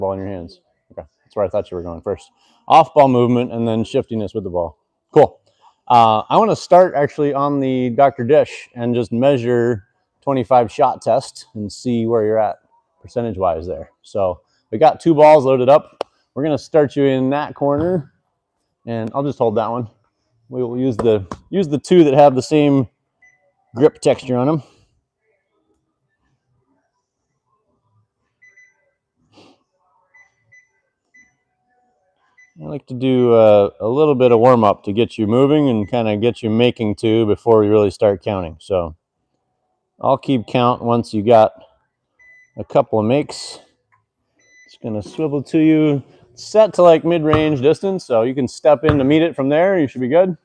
ball in your hands. Okay, that's where I thought you were going first. Off ball movement and then shiftiness with the ball. Cool. I want to start actually on the Dr. Dish and just measure 25 shot test and see where you're at percentage wise there. So we got 2 balls loaded up. We're going to start you in that corner, and I'll just hold that one. We will use the 2 that have the same grip texture on them. I like to do a little bit of warm up to get you moving and kind of get you making 2 before we really start counting. So I'll keep count once you got a couple of makes. Just going to swivel to you. Set to like mid-range distance, so you can step in to meet it from there. You should be good.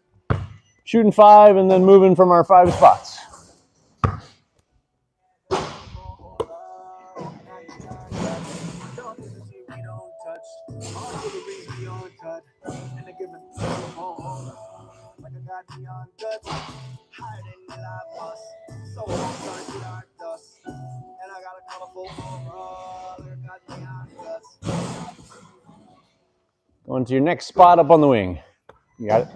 Shooting 5 and then moving from our 5 spots. Going to your next spot up on the wing. You got it?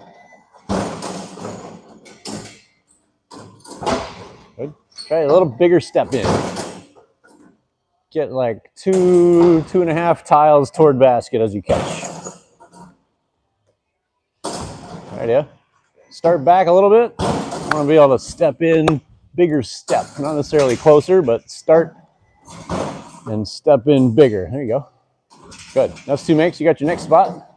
Good. Try a little bigger step in. Get like 2.5 tiles toward basket as you catch. Right, yeah. Start back a little bit. I want to be able to step in, bigger step. Not necessarily closer, but start and step in bigger. There you go. Good. That's 2 makes. You got your next spot.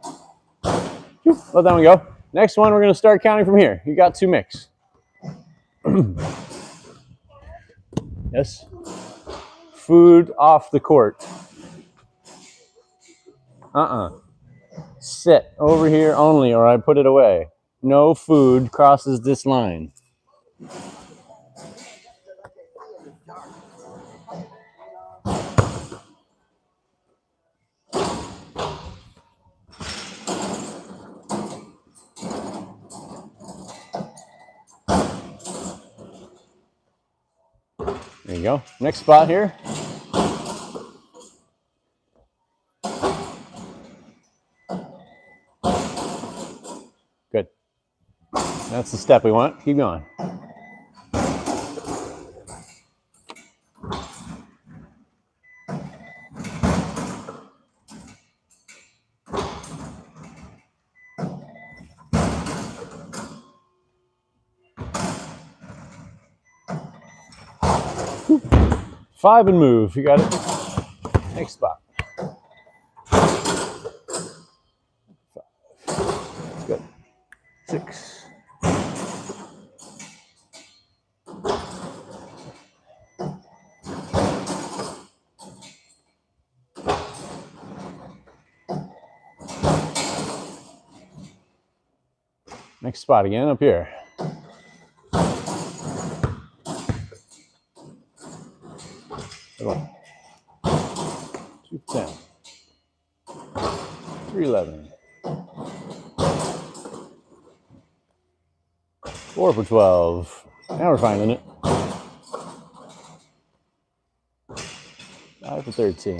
Let that one go. Next one, we're going to start counting from here. You got 2 mix. Yes. Food off the court. Sit over here only, or I put it away. No food crosses this line. There you go. Next spot here. Good. That's the step we want. Keep going. Whew. 5 and move. You got it. Next spot. 5. Good. 6. Next spot again, up here. Good one. 2 for 10. 311. 4 for 12. Now we're finding it. 5 for 13.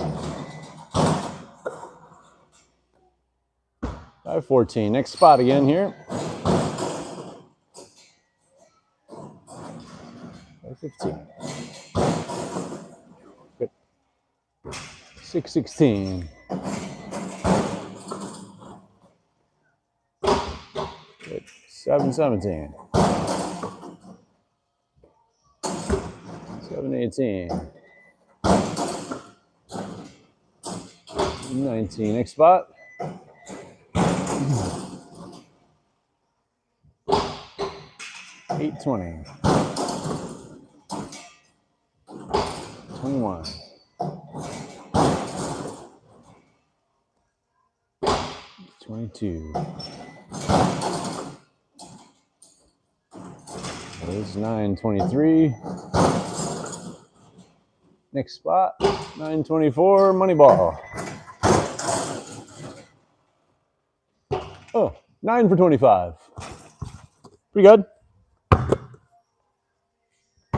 5 for 14. Next spot again here. 5-15. Good. 6-16. Good. 7-17. 7-18. 19. Next spot. 8-20. 21. 22. There's 9-23. Next spot, 9-24, money ball. Oh, 9 for 25. Pretty good.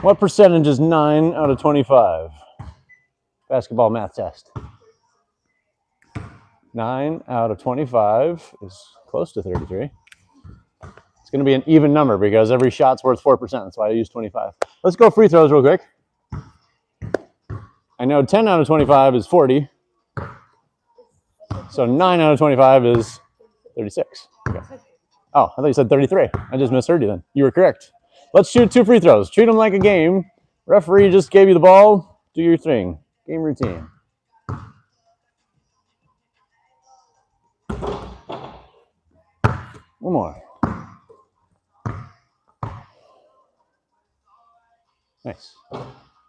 What percentage is 9 out of 25? Basketball math test. 9 out of 25 is close to 33. It's going to be an even number because every shot's worth 4%. That's why I use 25. Let's go free throws real quick. I know 10 out of 25 is 40. So 9 out of 25 is 36. Okay. Oh, I thought you said 33. I just misheard you then. You were correct. Let's shoot 2 free throws. Treat them like a game. Referee just gave you the ball. Do your thing. Game routine. One more. Nice.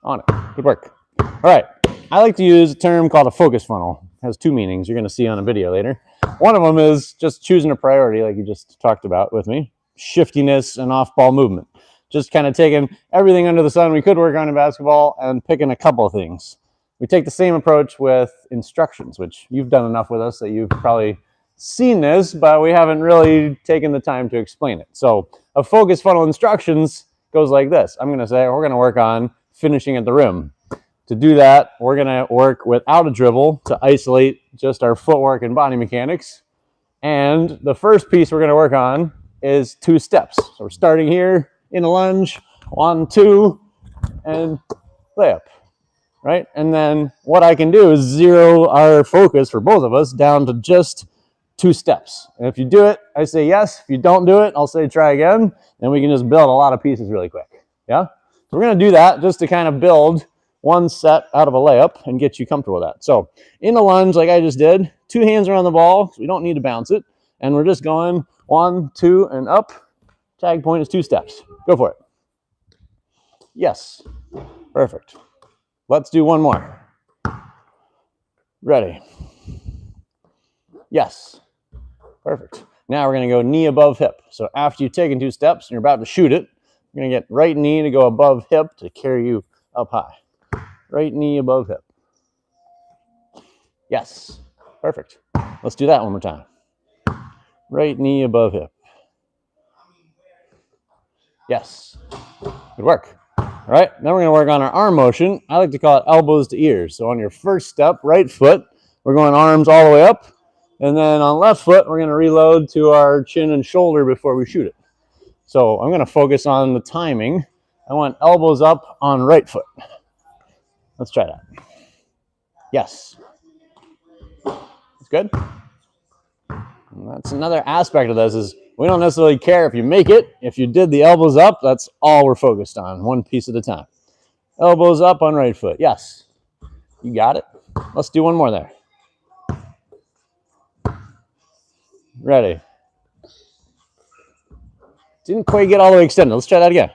On it. Good work. All right. I like to use a term called a focus funnel. It has 2 meanings you're going to see on a video later. One of them is just choosing a priority like you just talked about with me. Shiftiness and off-ball movement. Just kind of taking everything under the sun we could work on in basketball and picking a couple of things. We take the same approach with instructions, which you've done enough with us that you've probably seen this, but we haven't really taken the time to explain it. So a focus funnel instructions goes like this. I'm going to say we're going to work on finishing at the rim. To do that, we're going to work without a dribble to isolate just our footwork and body mechanics. And the first piece we're going to work on is 2 steps. So we're starting here in a lunge, 1, 2, and layup, right? And then what I can do is zero our focus for both of us down to just 2 steps. And if you do it, I say yes. If you don't do it, I'll say try again. And we can just build a lot of pieces really quick. Yeah? So we're going to do that just to kind of build one set out of a layup and get you comfortable with that. So in a lunge, like I just did, 2 hands are on the ball. So we don't need to bounce it. And we're just going 1, 2, and up. Tag point is 2 steps. Go for it. Yes. Perfect. Let's do one more. Ready. Yes. Perfect. Now we're going to go knee above hip. So after you've taken 2 steps and you're about to shoot it, you're going to get right knee to go above hip to carry you up high. Right knee above hip. Yes. Perfect. Let's do that one more time. Right knee above hip. Yes. Good work. All right. Now we're going to work on our arm motion. I like to call it elbows to ears. So on your first step, right foot, we're going arms all the way up. And then on left foot, we're going to reload to our chin and shoulder before we shoot it. So I'm going to focus on the timing. I want elbows up on right foot. Let's try that. Yes. That's good. And that's another aspect of this is we don't necessarily care if you make it. If you did the elbows up, that's all we're focused on, one piece at a time. Elbows up on right foot. Yes. You got it. Let's do one more there. Ready. Didn't quite get all the way extended. Let's try that again.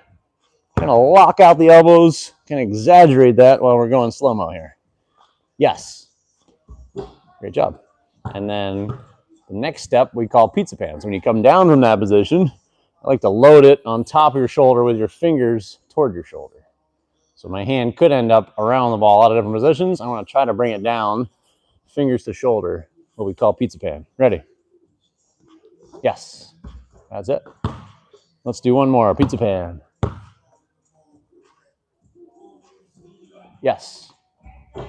Kind of lock out the elbows. Kind of exaggerate that while we're going slow-mo here. Yes. Great job. And then the next step we call pizza pans. When you come down from that position, I like to load it on top of your shoulder with your fingers toward your shoulder. So my hand could end up around the ball out of different positions. I want to try to bring it down, fingers to shoulder, what we call pizza pan. Ready? Yes. That's it. Let's do one more. Pizza pan. Yes.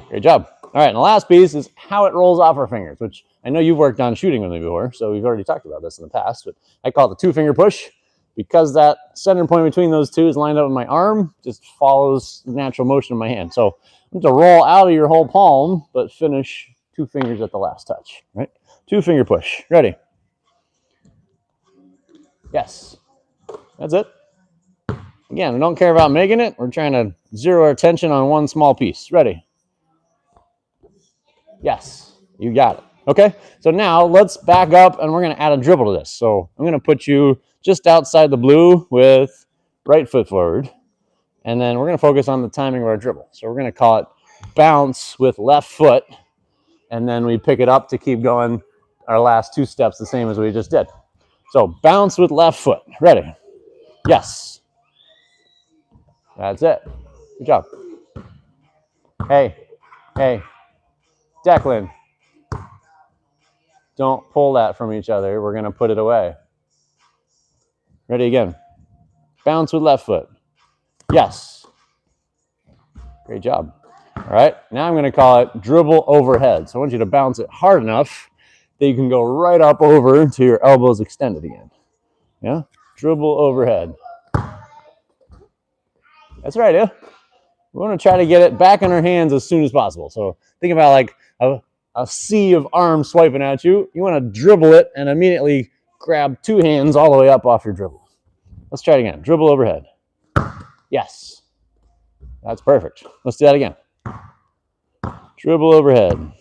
Great job. All right, and the last piece is how it rolls off our fingers, which I know you've worked on shooting with me before, so we've already talked about this in the past, but I call it the 2-finger push. Because that center point between those 2 is lined up with my arm, just follows the natural motion of my hand. So I'm going to roll out of your whole palm, but finish 2 fingers at the last touch, right? 2-finger push. Ready? Yes. That's it. Again, we don't care about making it. We're trying to zero our attention on one small piece. Ready? Yes. You got it. Okay. So now let's back up and we're going to add a dribble to this. So I'm going to put you just outside the blue with right foot forward. And then we're going to focus on the timing of our dribble. So we're going to call it bounce with left foot. And then we pick it up to keep going our last 2 steps the same as we just did. So bounce with left foot. Ready? Yes. That's it. Good job. Hey. Declan. Don't pull that from each other. We're going to put it away. Ready again. Bounce with left foot. Yes. Great job. All right. Now I'm going to call it dribble overhead. So I want you to bounce it hard enough that you can go right up over until your elbows extended again. Yeah? Dribble overhead. That's right, yeah? We want to try to get it back in our hands as soon as possible. So think about like a sea of arms swiping at you. You want to dribble it and immediately grab 2 hands all the way up off your dribble. Let's try it again. Dribble overhead. Yes. That's perfect. Let's do that again. Dribble overhead.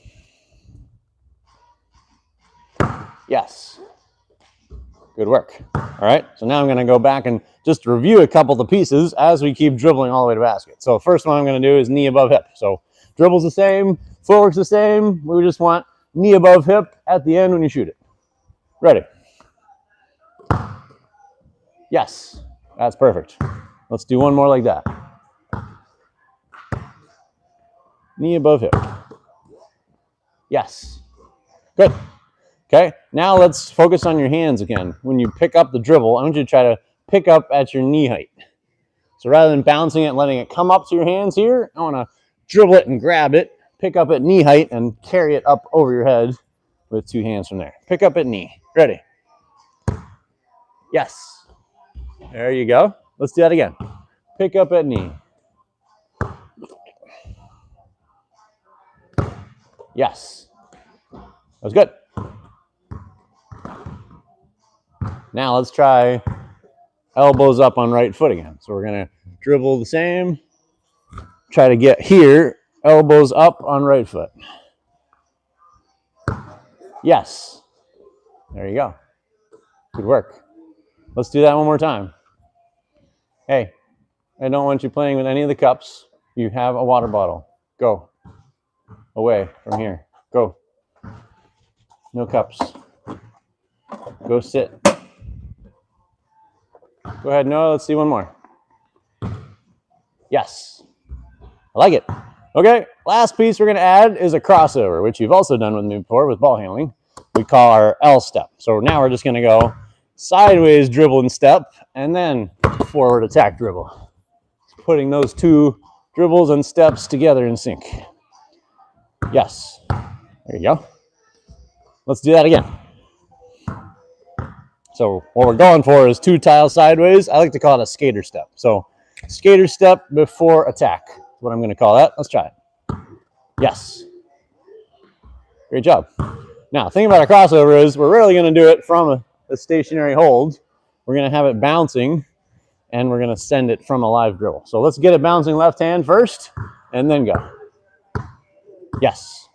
Yes. Good work. All right, so now I'm going to go back and just review a couple of the pieces as we keep dribbling all the way to basket. So first one I'm going to do is knee above hip. So dribble's the same, footwork's the same. We just want knee above hip at the end when you shoot it. Ready? Yes, that's perfect. Let's do one more like that. Knee above hip. Yes. Good. Okay, now let's focus on your hands again. When you pick up the dribble, I want you to try to pick up at your knee height. So rather than bouncing it and letting it come up to your hands here, I want to dribble it and grab it, pick up at knee height, and carry it up over your head with 2 hands from there. Pick up at knee. Ready? Yes. There you go. Let's do that again. Pick up at knee. Yes. That was good. Now let's try elbows up on right foot again. So we're going to dribble the same. Try to get here, elbows up on right foot. Yes. There you go. Good work. Let's do that one more time. Hey, I don't want you playing with any of the cups. You have a water bottle. Go. Away from here. Go. No cups. Go sit. Go ahead, Noah. Let's see one more. Yes. I like it. Okay, last piece we're going to add is a crossover, which you've also done with me before with ball handling. We call our L step. So now we're just going to go sideways dribble and step, and then forward attack dribble. Putting those 2 dribbles and steps together in sync. Yes. There you go. Let's do that again. So what we're going for is 2 tiles sideways. I like to call it a skater step. So skater step before attack is what I'm going to call that. Let's try it. Yes. Great job. Now, the thing about a crossover is we're really going to do it from a stationary hold. We're going to have it bouncing, and we're going to send it from a live dribble. So let's get it bouncing left hand first, and then go. Yes.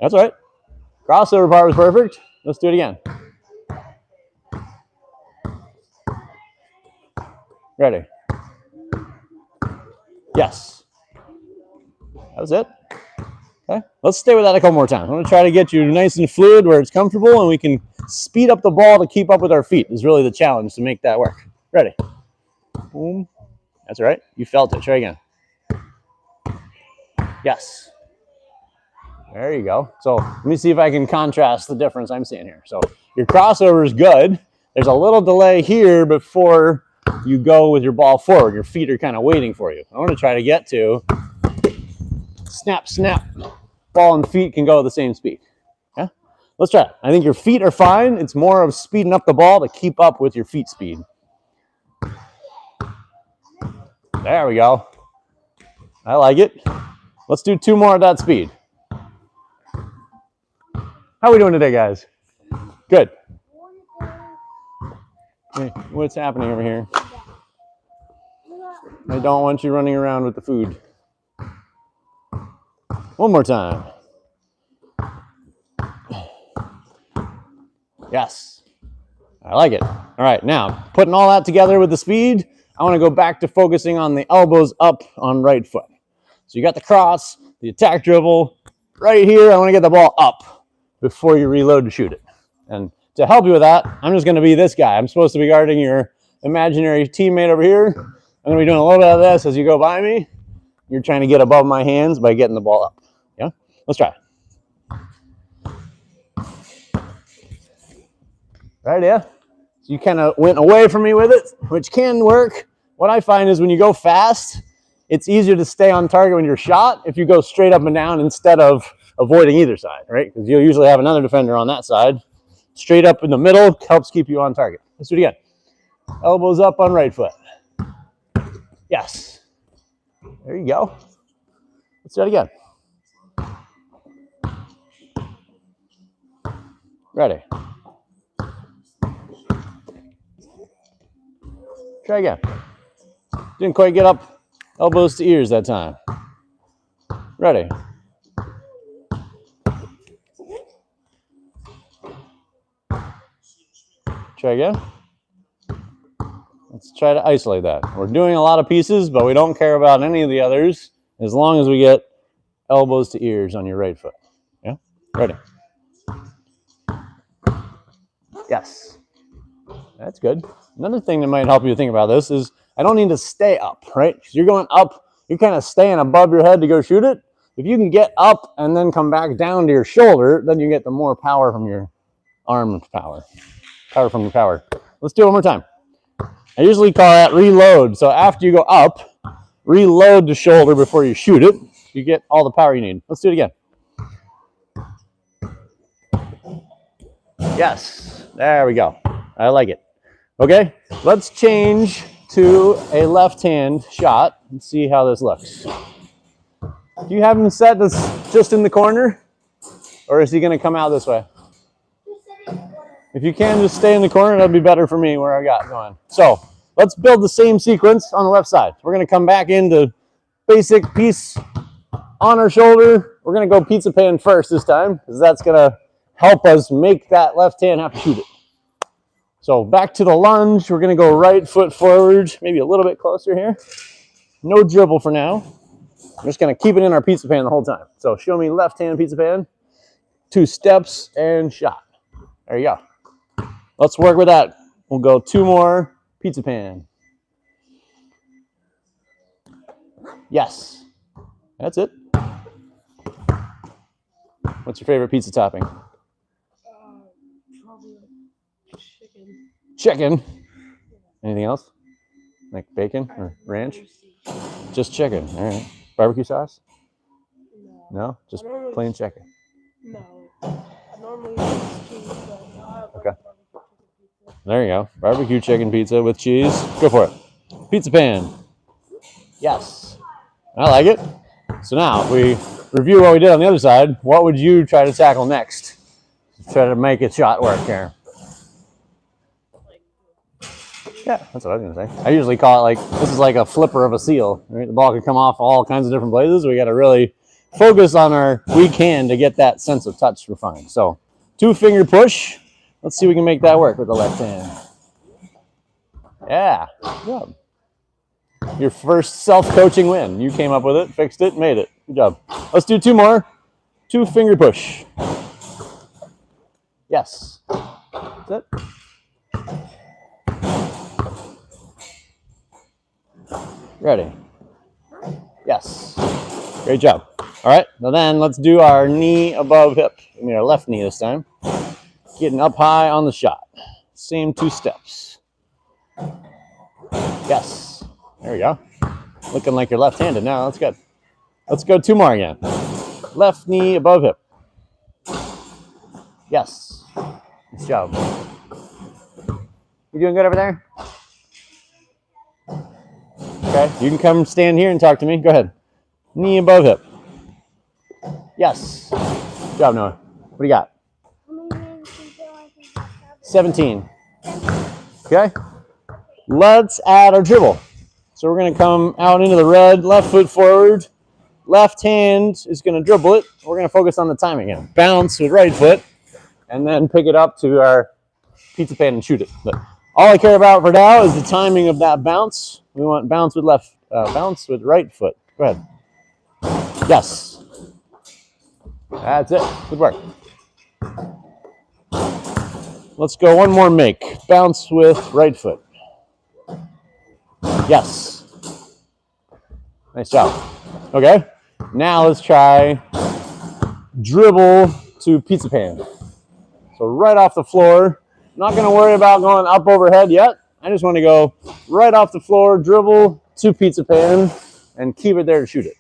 That's all right. Crossover part was perfect. Let's do it again. Ready? Yes. That was it. Okay. Let's stay with that a couple more times. I'm going to try to get you nice and fluid where it's comfortable, and we can speed up the ball to keep up with our feet is really the challenge to make that work. Ready? Boom. That's all right. You felt it. Try again. Yes. There you go. So let me see if I can contrast the difference I'm seeing here. So your crossover is good. There's a little delay here before you go with your ball forward. Your feet are kind of waiting for you. I want to try to get to snap, snap. Ball and feet can go at the same speed. Yeah? Let's try it. I think your feet are fine. It's more of speeding up the ball to keep up with your feet speed. There we go. I like it. Let's do 2 more at that speed. How are we doing today, guys? Good. Hey, what's happening over here? I don't want you running around with the food. One more time. Yes. I like it. All right, now, putting all that together with the speed, I want to go back to focusing on the elbows up on right foot. So you got the cross, the attack dribble. Right here, I want to get the ball up before you reload to shoot it. And to help you with that, I'm just going to be this guy. I'm supposed to be guarding your imaginary teammate over here. I'm going to be doing a little bit of this as you go by me. You're trying to get above my hands by getting the ball up. Yeah? Let's try. Right, yeah? So you kind of went away from me with it, which can work. What I find is when you go fast, it's easier to stay on target when you're shot if you go straight up and down instead of avoiding either side, right? Because you'll usually have another defender on that side. Straight up in the middle helps keep you on target. Let's do it again. Elbows up on right foot. Yes. There you go. Let's do it again. Ready. Try again. Didn't quite get up elbows to ears that time. Ready. Try again. Let's try to isolate that. We're doing a lot of pieces, but we don't care about any of the others as long as we get elbows to ears on your right foot. Yeah? Ready. Yes. That's good. Another thing that might help you think about this is I don't need to stay up, right? Because you're going up, you're kind of staying above your head to go shoot it. If you can get up and then come back down to your shoulder, then you get the more power from your arm power. Power from your power. Let's do it one more time. I usually call that reload. So after you go up, reload the shoulder before you shoot it. You get all the power you need. Let's do it again. Yes. There we go. I like it. Okay, let's change to a left-hand shot and see how this looks. Do you have him set this just in the corner? Or is he going to come out this way? If you can just stay in the corner, that'd be better for me where I got going. So let's build the same sequence on the left side. We're going to come back into basic piece on our shoulder. We're going to go pizza pan first this time because that's going to help us make that left hand have to shoot it. So back to the lunge. We're going to go right foot forward, maybe a little bit closer here. No dribble for now. I'm just going to keep it in our pizza pan the whole time. So show me left hand pizza pan, 2 steps, and shot. There you go. Let's work with that. We'll go 2 more pizza pan. Yes. That's it. What's your favorite pizza topping? Probably chicken. Chicken. Anything else? Like bacon or ranch? Just chicken. All right. Barbecue sauce? No. No? Just plain chicken. No. I normally use cheese, but I'll have Okay. barbecue chicken pizza. There you go. Barbecue chicken pizza with cheese. Go for it. Pizza pan. Yes. I like it. So now, if we review what we did on the other side, what would you try to tackle next? Try to make a shot work here. Yeah, that's what I was going to say. I usually call it like, this is like a flipper of a seal. Right? The ball can come off all kinds of different places. We got to really focus on our weak hand to get that sense of touch refined. So, 2-finger push. Let's see if we can make that work with the left hand. Yeah, good. Your first self-coaching win. You came up with it, fixed it, made it. Good job. Let's do 2 more. 2-finger push. Yes. That's it. Ready? Yes. Great job. All right, now then let's do our knee above hip. I mean our left knee this time. Getting up high on the shot. Same 2 steps. Yes. There we go. Looking like you're left-handed now. That's good. Let's go 2 more again. Left knee above hip. Yes. Nice job. You doing good over there? Okay. You can come stand here and talk to me. Go ahead. Knee above hip. Yes. Good job, Noah. What do you got? 17. Okay. Let's add our dribble. So we're going to come out into the red, left foot forward. Left hand is going to dribble it. We're going to focus on the timing again. Bounce with right foot, and then pick it up to our pizza pan and shoot it. But all I care about for now is the timing of that bounce. We want bounce with bounce with right foot. Go ahead. Yes. That's it. Good work. Let's go 1 more make. Bounce with right foot. Yes. Nice job. Okay. Now let's try dribble to pizza pan. So right off the floor. Not going to worry about going up overhead yet. I just want to go right off the floor, dribble to pizza pan, and keep it there to shoot it.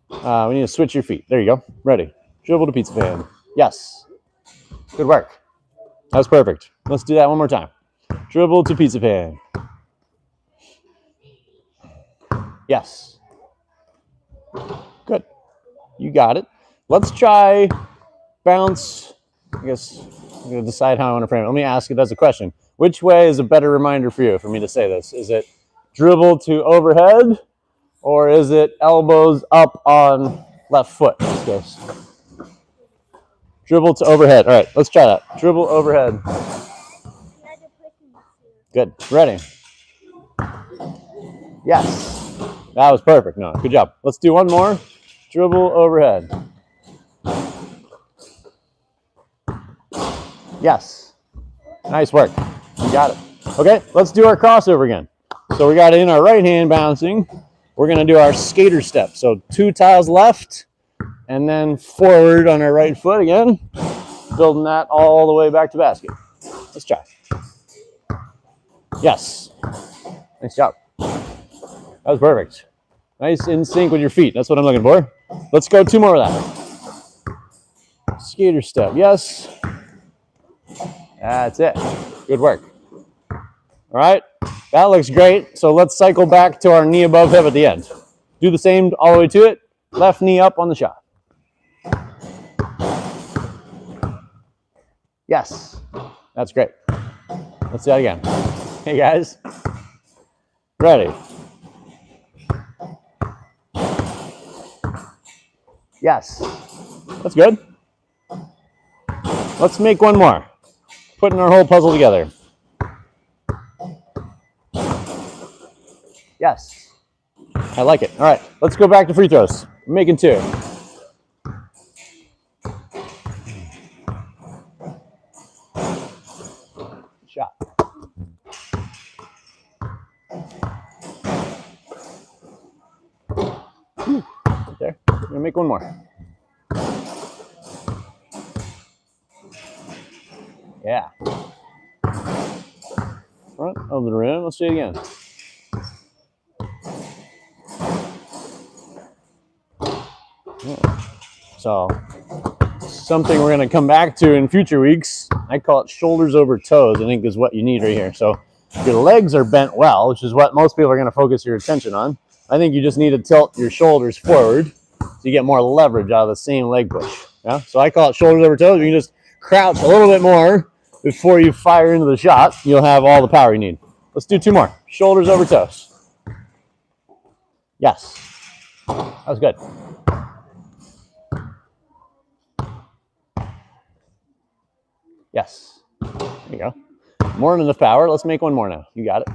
We need to switch your feet. There you go. Ready. Dribble to pizza pan. Yes. Good work. That was perfect. Let's do that one more time. Dribble to pizza pan. Yes. Good. You got it. Let's try bounce. I guess I'm going to decide how I want to frame it. Let me ask it as a question. Which way is a better reminder for you for me to say this? Is it dribble to overhead, or is it elbows up on left foot? This goes. Dribble to overhead. All right, let's try that. Dribble overhead. Good. Ready? Yes. That was perfect. No, good job. Let's do one more. Dribble overhead. Yes. Nice work. You got it. Okay, let's do our crossover again. So we got it in our right hand bouncing. We're going to do our skater step. So 2 tiles left and then forward on our right foot again. Building that all the way back to basket. Let's try. Yes. Nice job. That was perfect. Nice in sync with your feet. That's what I'm looking for. Let's go 2 more of that. Skater step. Yes. That's it. Good work. All right. That looks great. So let's cycle back to our knee above hip at the end. Do the same all the way to it. Left knee up on the shot. Yes. That's great. Let's do that again. Hey, guys. Ready. Yes. That's good. Let's make one more. Putting our whole puzzle together. Yes. I like it. All right. Let's go back to free throws. We're making 2. Shot. Right there. We're going to make one more. Yeah. Front of the rim. Let's do it again. Yeah. So, something we're going to come back to in future weeks. I call it shoulders over toes, I think is what you need right here. So, your legs are bent well, which is what most people are going to focus your attention on. I think you just need to tilt your shoulders forward so you get more leverage out of the same leg push. Yeah. So, I call it shoulders over toes. You can just crouch a little bit more before you fire into the shot. You'll have all the power you need. Let's do 2 more. Shoulders over toes. Yes. That was good. Yes. There you go. More than enough power. Let's make one more now. You got it.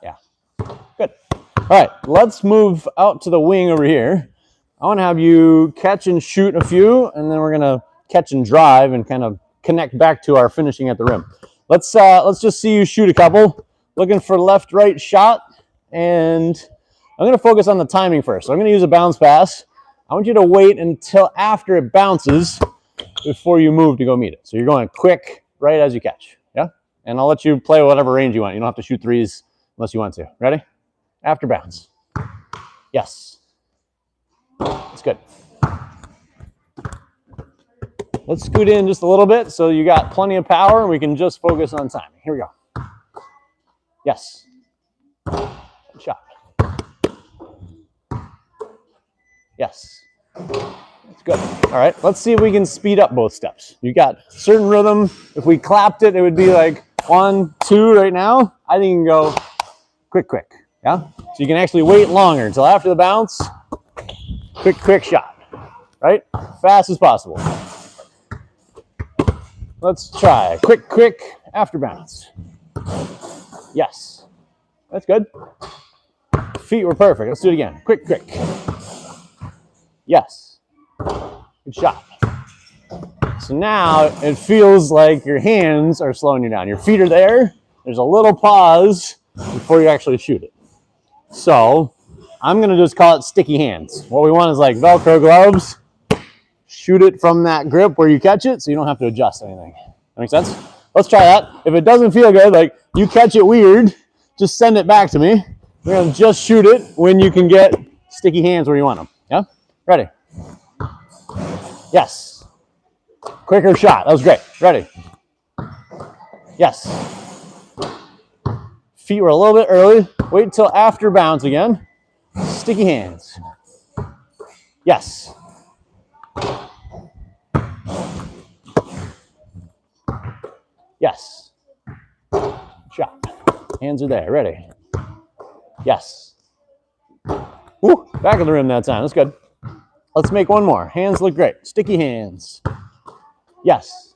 Yeah. Good. All right. Let's move out to the wing over here. I want to have you catch and shoot a few, and then we're going to catch and drive and kind of connect back to our finishing at the rim. Let's just see you shoot a couple. Looking for left-right shot, and I'm going to focus on the timing first. So I'm going to use a bounce pass. I want you to wait until after it bounces before you move to go meet it. So you're going quick right as you catch. Yeah? And I'll let you play whatever range you want. You don't have to shoot threes unless you want to. Ready? After bounce. Yes. That's good. Let's scoot in just a little bit so you got plenty of power and we can just focus on timing. Here we go. Yes. Good shot. Yes. That's good. All right, let's see if we can speed up both steps. You got certain rhythm. If we clapped it, it would be like 1, 2 right now. I think you can go quick, quick. Yeah? So you can actually wait longer until after the bounce. Quick, quick shot. Right? Fast as possible. Let's try. Quick, quick, after bounce. Yes. That's good. Feet were perfect. Let's do it again. Quick, quick. Yes. Good shot. So now it feels like your hands are slowing you down. Your feet are there. There's a little pause before you actually shoot it. So I'm going to just call it sticky hands. What we want is like Velcro gloves. Shoot it from that grip where you catch it so you don't have to adjust anything. That makes sense? Let's try that. If it doesn't feel good, like you catch it weird, just send it back to me. We're going to just shoot it when you can get sticky hands where you want them. Yeah? Ready? Yes. Quicker shot. That was great. Ready. Yes. Feet were a little bit early. Wait until after bounce again. Sticky hands. Yes. Yes. Shot. Hands are there. Ready. Yes. Woo. Back of the rim that time. That's good. Let's make one more. Hands look great. Sticky hands. Yes.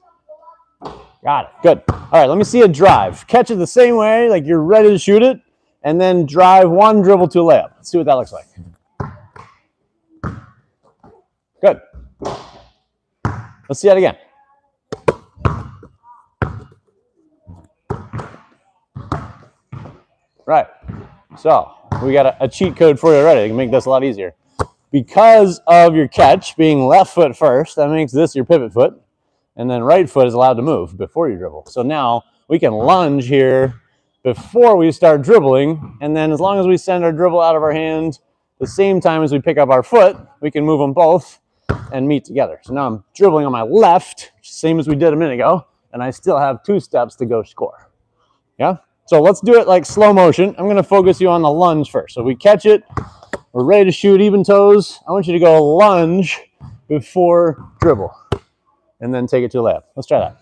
Got it. Good. All right, let me see a drive. Catch it the same way, like you're ready to shoot it, and then drive one dribble to a layup. Let's see what that looks like. Good. Let's see that again. Right. So we got a cheat code for you already. You can make this a lot easier. Because of your catch being left foot first, that makes this your pivot foot. And then right foot is allowed to move before you dribble. So now we can lunge here before we start dribbling. And then as long as we send our dribble out of our hand the same time as we pick up our foot, we can move them both and meet together. So now I'm dribbling on my left, same as we did a minute ago, and I still have 2 steps to go score. Yeah? So let's do it like slow motion. I'm going to focus you on the lunge first. So we catch it. We're ready to shoot, even toes. I want you to go lunge before dribble. And then take it to the layup. Let's try that.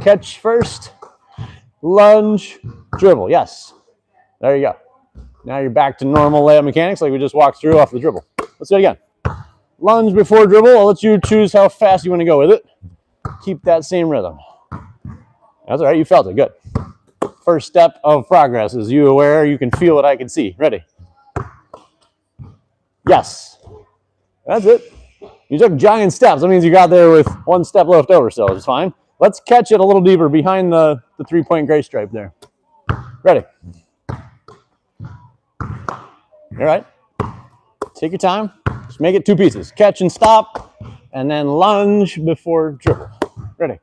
Catch first, lunge, dribble. Yes. There you go. Now you're back to normal layup mechanics like we just walked through off the dribble. Let's do it again. Lunge before dribble. I'll let you choose how fast you want to go with it. Keep that same rhythm. That's all right. You felt it. Good. First step of progress. Is you aware you can feel what I can see? Ready? Yes. That's it. You took giant steps. That means you got there with 1 step left over still. It's fine. Let's catch it a little deeper behind the 3-point gray stripe there. Ready? All right. Take your time. Just make it 2 pieces. Catch and stop, and then lunge before dribble. Ready?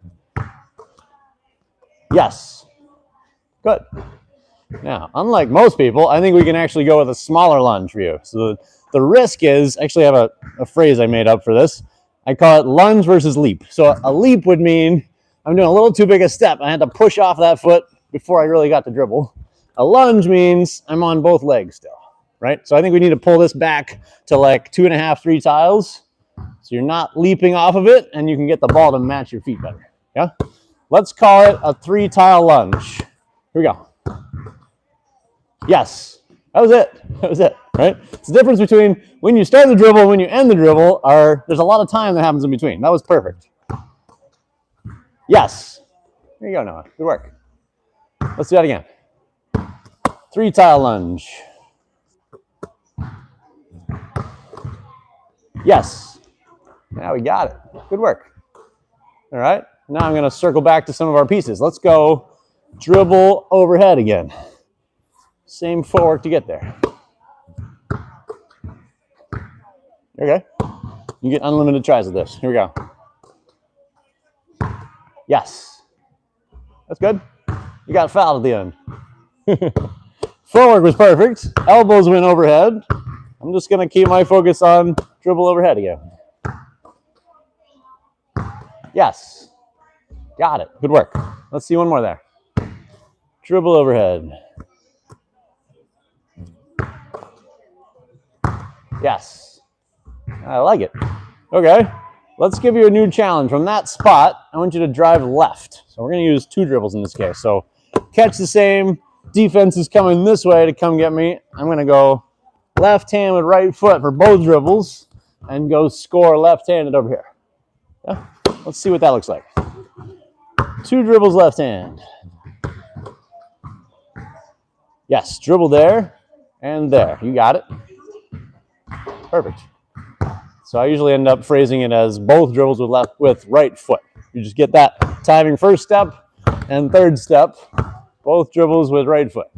Yes. Good. Now, unlike most people, I think we can actually go with a smaller lunge for you. So the risk is, actually I have a phrase I made up for this. I call it lunge versus leap. So a leap would mean I'm doing a little too big a step. I had to push off that foot before I really got to dribble. A lunge means I'm on both legs still, right? So I think we need to pull this back to like 2.5, 3 tiles. So you're not leaping off of it, and you can get the ball to match your feet better. Yeah? Let's call it a 3-tile lunge. Here we go. Yes. That was it. That was it, right? It's the difference between when you start the dribble and when you end the dribble there's a lot of time that happens in between. That was perfect. Yes. There you go, Noah. Good work. Let's do that again. 3-tile lunge. Yes. Now we got it. Good work. All right. Now I'm going to circle back to some of our pieces. Let's go dribble overhead again. Same footwork to get there. Okay. You get unlimited tries of this. Here we go. Yes. That's good. You got fouled at the end. Footwork was perfect. Elbows went overhead. I'm just going to keep my focus on dribble overhead again. Yes. Got it. Good work. Let's see one more there. Dribble overhead. Yes. I like it. Okay. Let's give you a new challenge. From that spot, I want you to drive left. So we're going to use 2 dribbles in this case. So catch the same. Defense is coming this way to come get me. I'm going to go left hand with right foot for both dribbles and go score left-handed over here. Yeah? Let's see what that looks like. 2 dribbles left hand. Yes, dribble there and there. You got it. Perfect. So I usually end up phrasing it as both dribbles with right foot. You just get that timing first step and third step. Both dribbles with right foot.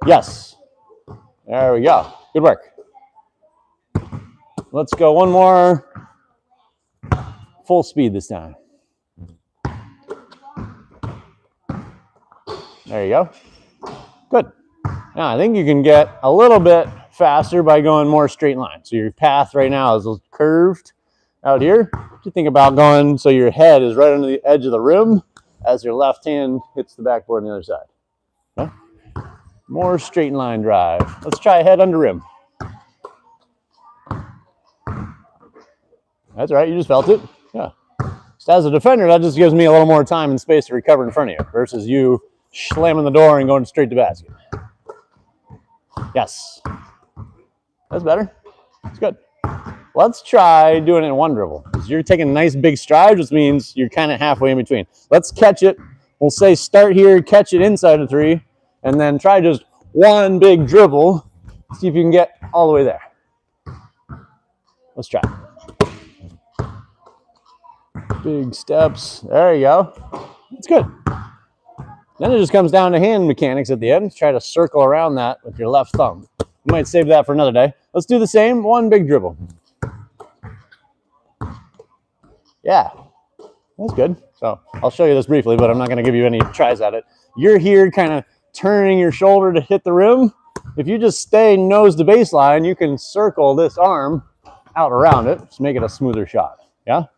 Yes. There we go. Good work. Let's go one more. Full speed this time. There you go. Good. Now I think you can get a little bit faster by going more straight line. So your path right now is curved out here. You think about going so your head is right under the edge of the rim as your left hand hits the backboard on the other side. Okay? More straight line drive. Let's try head under rim. That's right, you just felt it. Yeah. So as a defender, that just gives me a little more time and space to recover in front of you versus you slamming the door and going straight to basket. Yes. That's better. That's good. Let's try doing it in one dribble. You're taking nice big strides, which means you're kind of halfway in between. Let's catch it. We'll say start here, catch it inside of 3, and then try just one big dribble. See if you can get all the way there. Let's try. Big steps. There you go. That's good. Then it just comes down to hand mechanics at the end. Try to circle around that with your left thumb. You might save that for another day. Let's do the same. One big dribble. Yeah, that's good. So I'll show you this briefly, but I'm not going to give you any tries at it. You're here kind of turning your shoulder to hit the rim. If you just stay nose to baseline, you can circle this arm out around it. Just make it a smoother shot. Yeah? All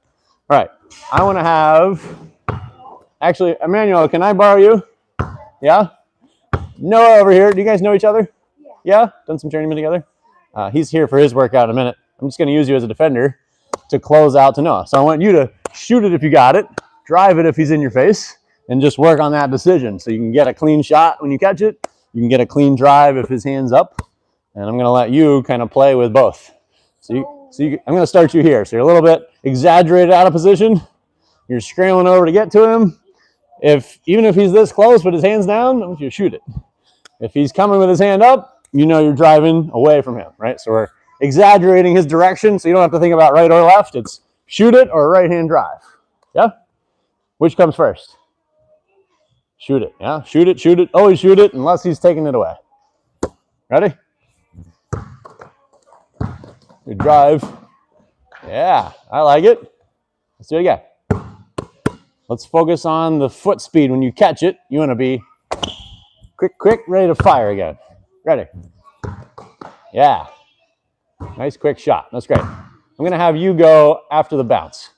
right. I want to have... Actually, Emmanuel, can I borrow you? Yeah? Noah over here. Do you guys know each other? Yeah? Done some journeyman together? He's here for his workout in a minute. I'm just going to use you as a defender to close out to Noah. So I want you to shoot it if you got it, drive it if he's in your face, and just work on that decision. So you can get a clean shot when you catch it. You can get a clean drive if his hand's up. And I'm going to let you kind of play with both. I'm going to start you here. So you're a little bit exaggerated out of position. You're scrambling over to get to him. Even if he's this close but his hand's down, I want you to shoot it. If he's coming with his hand up, you know you're driving away from him, right? So we're exaggerating his direction, so you don't have to think about right or left. It's shoot it or right hand drive. Yeah? Which comes first? Shoot it. Yeah? Shoot it. Always shoot it unless he's taking it away. Ready? Good drive. Yeah, I like it. Let's do it again. Let's focus on the foot speed. When you catch it, you want to be quick, ready to fire again. Ready? Yeah. Nice quick shot. That's great. I'm going to have you go after the bounce.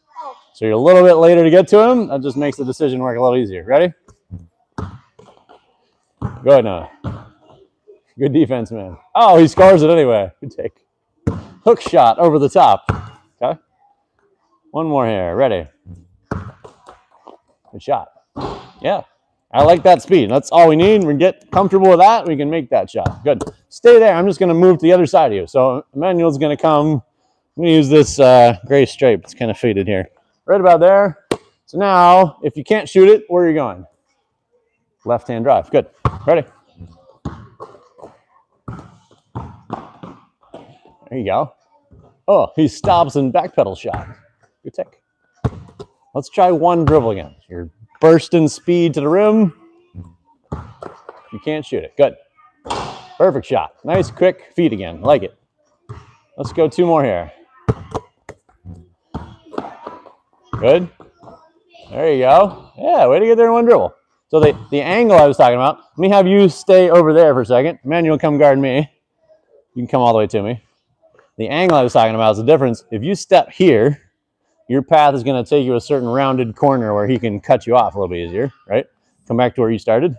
So you're a little bit later to get to him. That just makes the decision work a little easier. Ready? Go ahead, Noah. Good defense, man. Oh, he scores it anyway. Good take. Hook shot over the top. Okay. One more here. Ready? Good shot. Yeah. I like that speed. That's all we need. We get comfortable with that. We can make that shot. Good. Stay there. I'm just going to move to the other side of you. So Emmanuel's going to come. I'm going to use this gray stripe. It's kind of faded here. Right about there. So now, if you can't shoot it, where are you going? Left-hand drive. Good. Ready? There you go. Oh, he stops and backpedal shot. Good take. Let's try one dribble again. You're bursting speed to the rim. You can't shoot it. Good. Perfect shot. Nice, quick feet again. Like it. Let's go 2 more here. Good. There you go. Yeah, way to get there in one dribble. So the angle I was talking about, let me have you stay over there for a second. Emmanuel, come guard me. You can come all the way to me. The angle I was talking about is the difference. If you step here, your path is going to take you a certain rounded corner where he can cut you off a little bit easier, right? Come back to where you started.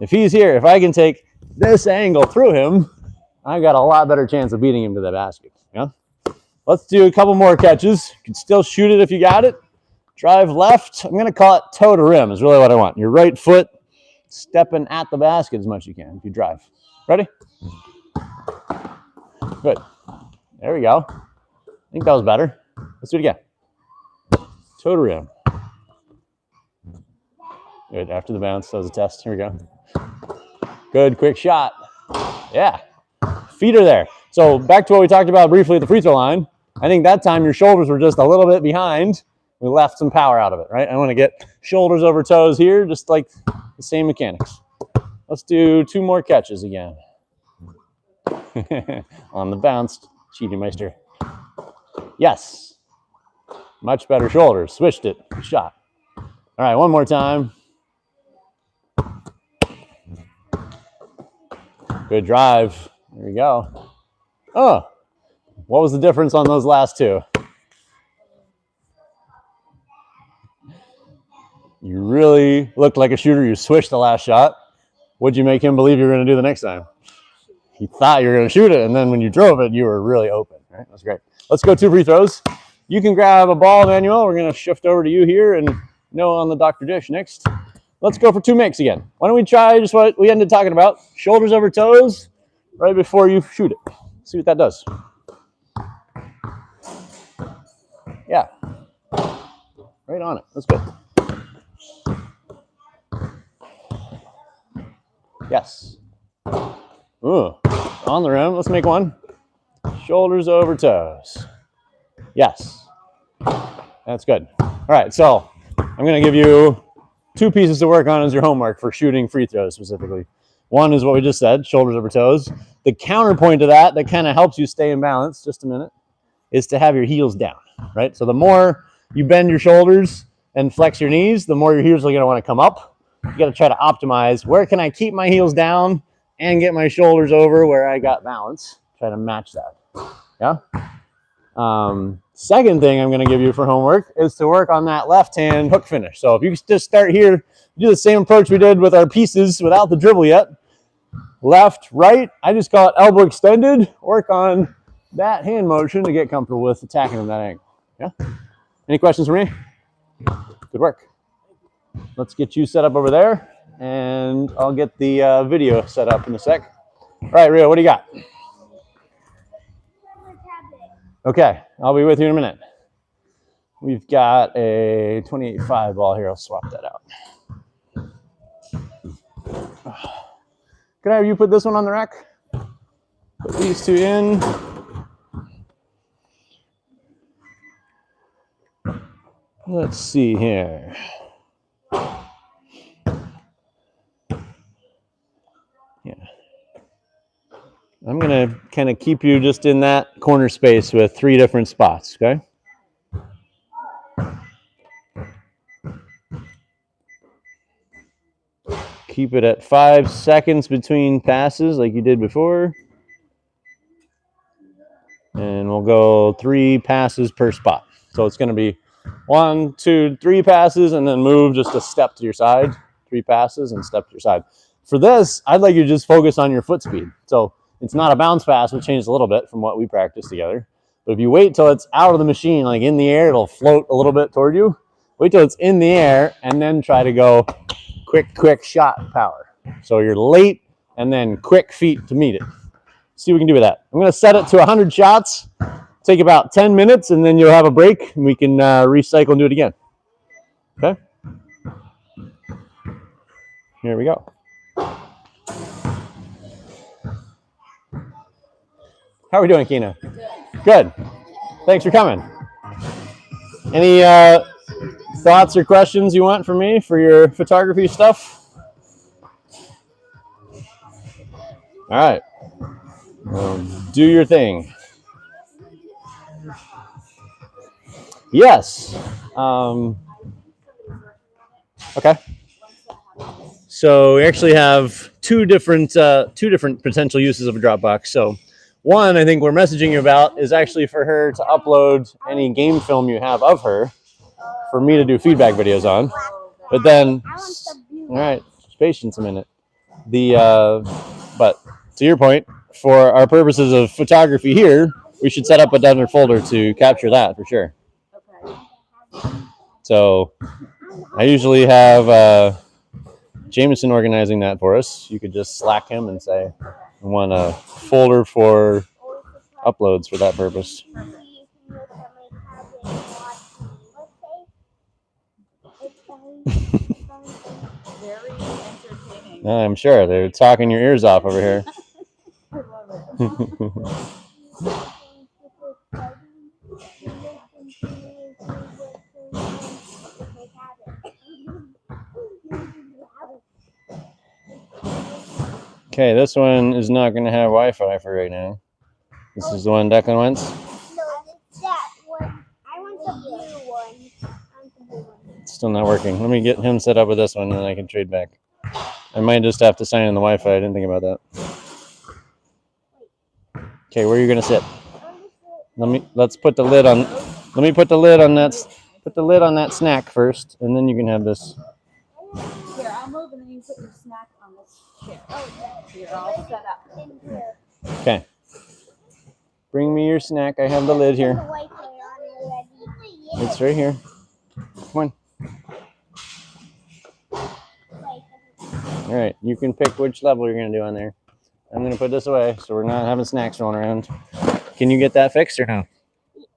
If he's here, if I can take this angle through him, I've got a lot better chance of beating him to the basket. Yeah? Let's do a couple more catches. You can still shoot it if you got it. Drive left. I'm going to call it toe to rim is really what I want. Your right foot stepping at the basket as much as you can if you drive. Ready? Good. There we go. I think that was better. Let's do it again. Toe to rim. Good. After the bounce, that was a test. Here we go. Good. Quick shot. Yeah. Feet are there. So back to what we talked about briefly at the free throw line. I think that time your shoulders were just a little bit behind. We left some power out of it, right? I want to get shoulders over toes here, just like the same mechanics. Let's do 2 more catches again. On the bounce, cheating meister. Yes. Much better shoulders. Switched it. Shot. All right, one more time. Good drive. There we go. Oh, what was the difference on those last two? You really looked like a shooter. You swished the last shot. What'd you make him believe you were going to do the next time? He thought you were going to shoot it, and then when you drove it, you were really open. Right? That's great. Let's go 2 free throws. You can grab a ball, Emmanuel. We're going to shift over to you here, and Noah on the Dr. Dish next. Let's go for 2 makes again. Why don't we try just what we ended talking about? Shoulders over toes right before you shoot it. See what that does. Yeah. Right on it. That's good. Yes. Ooh. On the rim. Let's make one. Shoulders over toes. Yes. That's good. All right. So I'm going to give you 2 pieces to work on as your homework for shooting free throws specifically. One is what we just said, shoulders over toes. The counterpoint to that kind of helps you stay in balance, just a minute, is to have your heels down, right? So the more you bend your shoulders and flex your knees, the more your heels are going to want to come up. You got to try to optimize, where can I keep my heels down and get my shoulders over where I got balance? Try to match that. Yeah? Second thing I'm going to give you for homework is to work on that left hand hook finish. So if you just start here, do the same approach we did with our pieces without the dribble yet. Left, right, I just call it elbow extended. Work on that hand motion to get comfortable with attacking from that angle. Yeah? Any questions for me? Good work. Let's get you set up over there, and I'll get the video set up in a sec. All right, Rio, what do you got? Okay, I'll be with you in a minute. We've got a 28.5 ball here. I'll swap that out. Can I have you put this one on the rack? Put these 2 in. Let's see here. Yeah. I'm going to kind of keep you just in that corner space with 3 different spots, okay? Keep it at 5 seconds between passes like you did before. And we'll go 3 passes per spot. So it's going to be 1, 2, 3 passes, and then move just a step to your side. 3 passes and step to your side. For this, I'd like you to just focus on your foot speed. So it's not a bounce pass, which changed a little bit from what we practiced together. But if you wait till it's out of the machine, like in the air, it'll float a little bit toward you. Wait till it's in the air, and then try to go quick shot power. So you're late, and then quick feet to meet it. See what we can do with that. I'm going to set it to 100 shots. Take about 10 minutes, and then you'll have a break, and we can recycle and do it again. Okay? Here we go. How are we doing, Keena? Good. Thanks for coming. Any thoughts or questions you want from me for your photography stuff? All right. Do your thing. Yes. Okay. So we actually have two different potential uses of a Dropbox. So one, I think we're messaging you about is actually for her to upload any game film you have of her for me to do feedback videos on. But then, all right, patience a minute. But to your point, for our purposes of photography here, we should set up another folder to capture that for sure. So I usually have Jameson organizing that for us. You could just Slack him and say, I want a folder for uploads for that purpose. Very entertaining. I'm sure they're talking your ears off over here. I love it. Okay, this one is not going to have Wi-Fi for right now. This is the one Declan wants. No, it's that one. I want the blue one. It's still not working. Let me get him set up with this one, and then I can trade back. I might just have to sign in the Wi-Fi. I didn't think about that. Okay, where are you gonna sit? Let's put the lid on. Let me put the lid on that. Put the lid on that snack first, and then you can have this. Here, I'll move and then you put your snack on this chair. Oh, okay. You're all set up. In here. Okay. Bring me your snack. I have the lid The here. white layer on already. It's right here. Come on. All right. You can pick which level you're gonna do on there. I'm gonna put this away so we're not having snacks rolling around. Can you get that fixed or no?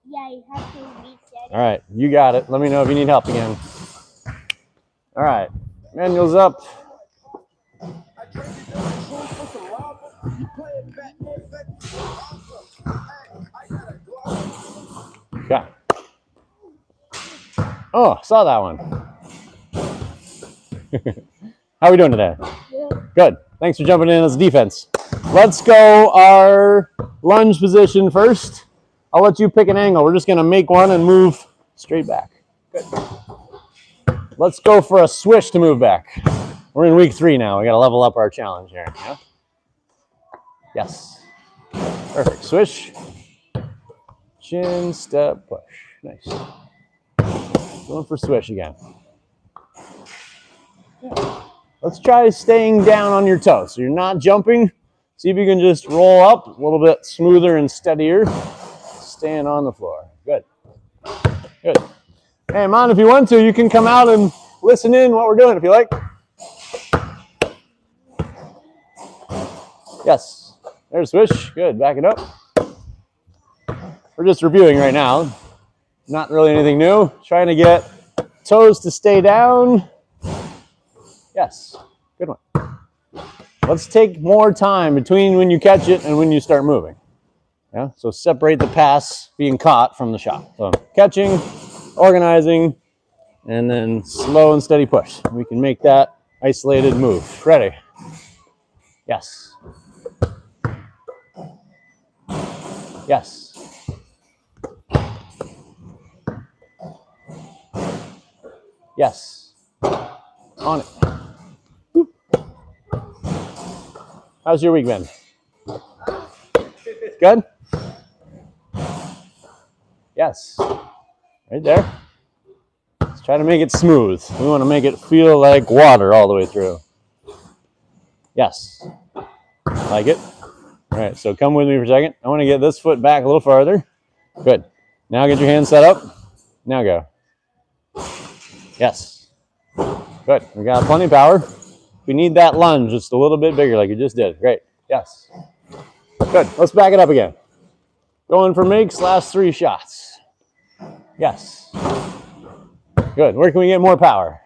Yeah, you have to reset All right. You got it. Let me know if you need help again. All right. Manual's up. Okay. Oh, saw that one. How are we doing today? Good. Thanks for jumping in as defense. Let's go our lunge position first. I'll let you pick an angle. We're just going to make one and move straight back. Good. Let's go for a swish to move back. We're in week 3 now. We got to level up our challenge here. Yeah? Yes. Perfect. Swish. Chin, step, push. Nice. Going for swish again. Yeah. Let's try staying down on your toes. So you're not jumping. See if you can just roll up a little bit smoother and steadier. Staying on the floor. Good. Good. Hey, Mon, if you want to, you can come out and listen in what we're doing if you like. Yes. There's swish. Good. Back it up. We're just reviewing right now. Not really anything new. Trying to get toes to stay down. Yes. Good one. Let's take more time between when you catch it and when you start moving. Yeah. So separate the pass being caught from the shot. So catching, organizing, and then slow and steady push. We can make that isolated move. Ready? Yes. Yes. Yes. On it. Boop. How's your week been? Good? Yes. Right there. Let's try to make it smooth. We want to make it feel like water all the way through. Yes. Like it? All right, so come with me for a second. I want to get this foot back a little farther. Good. Now get your hands set up. Now go. Yes. Good. We got plenty of power. We need that lunge just a little bit bigger like you just did. Great. Yes. Good. Let's back it up again. Going for makes, last 3 shots. Yes. Good. Where can we get more power?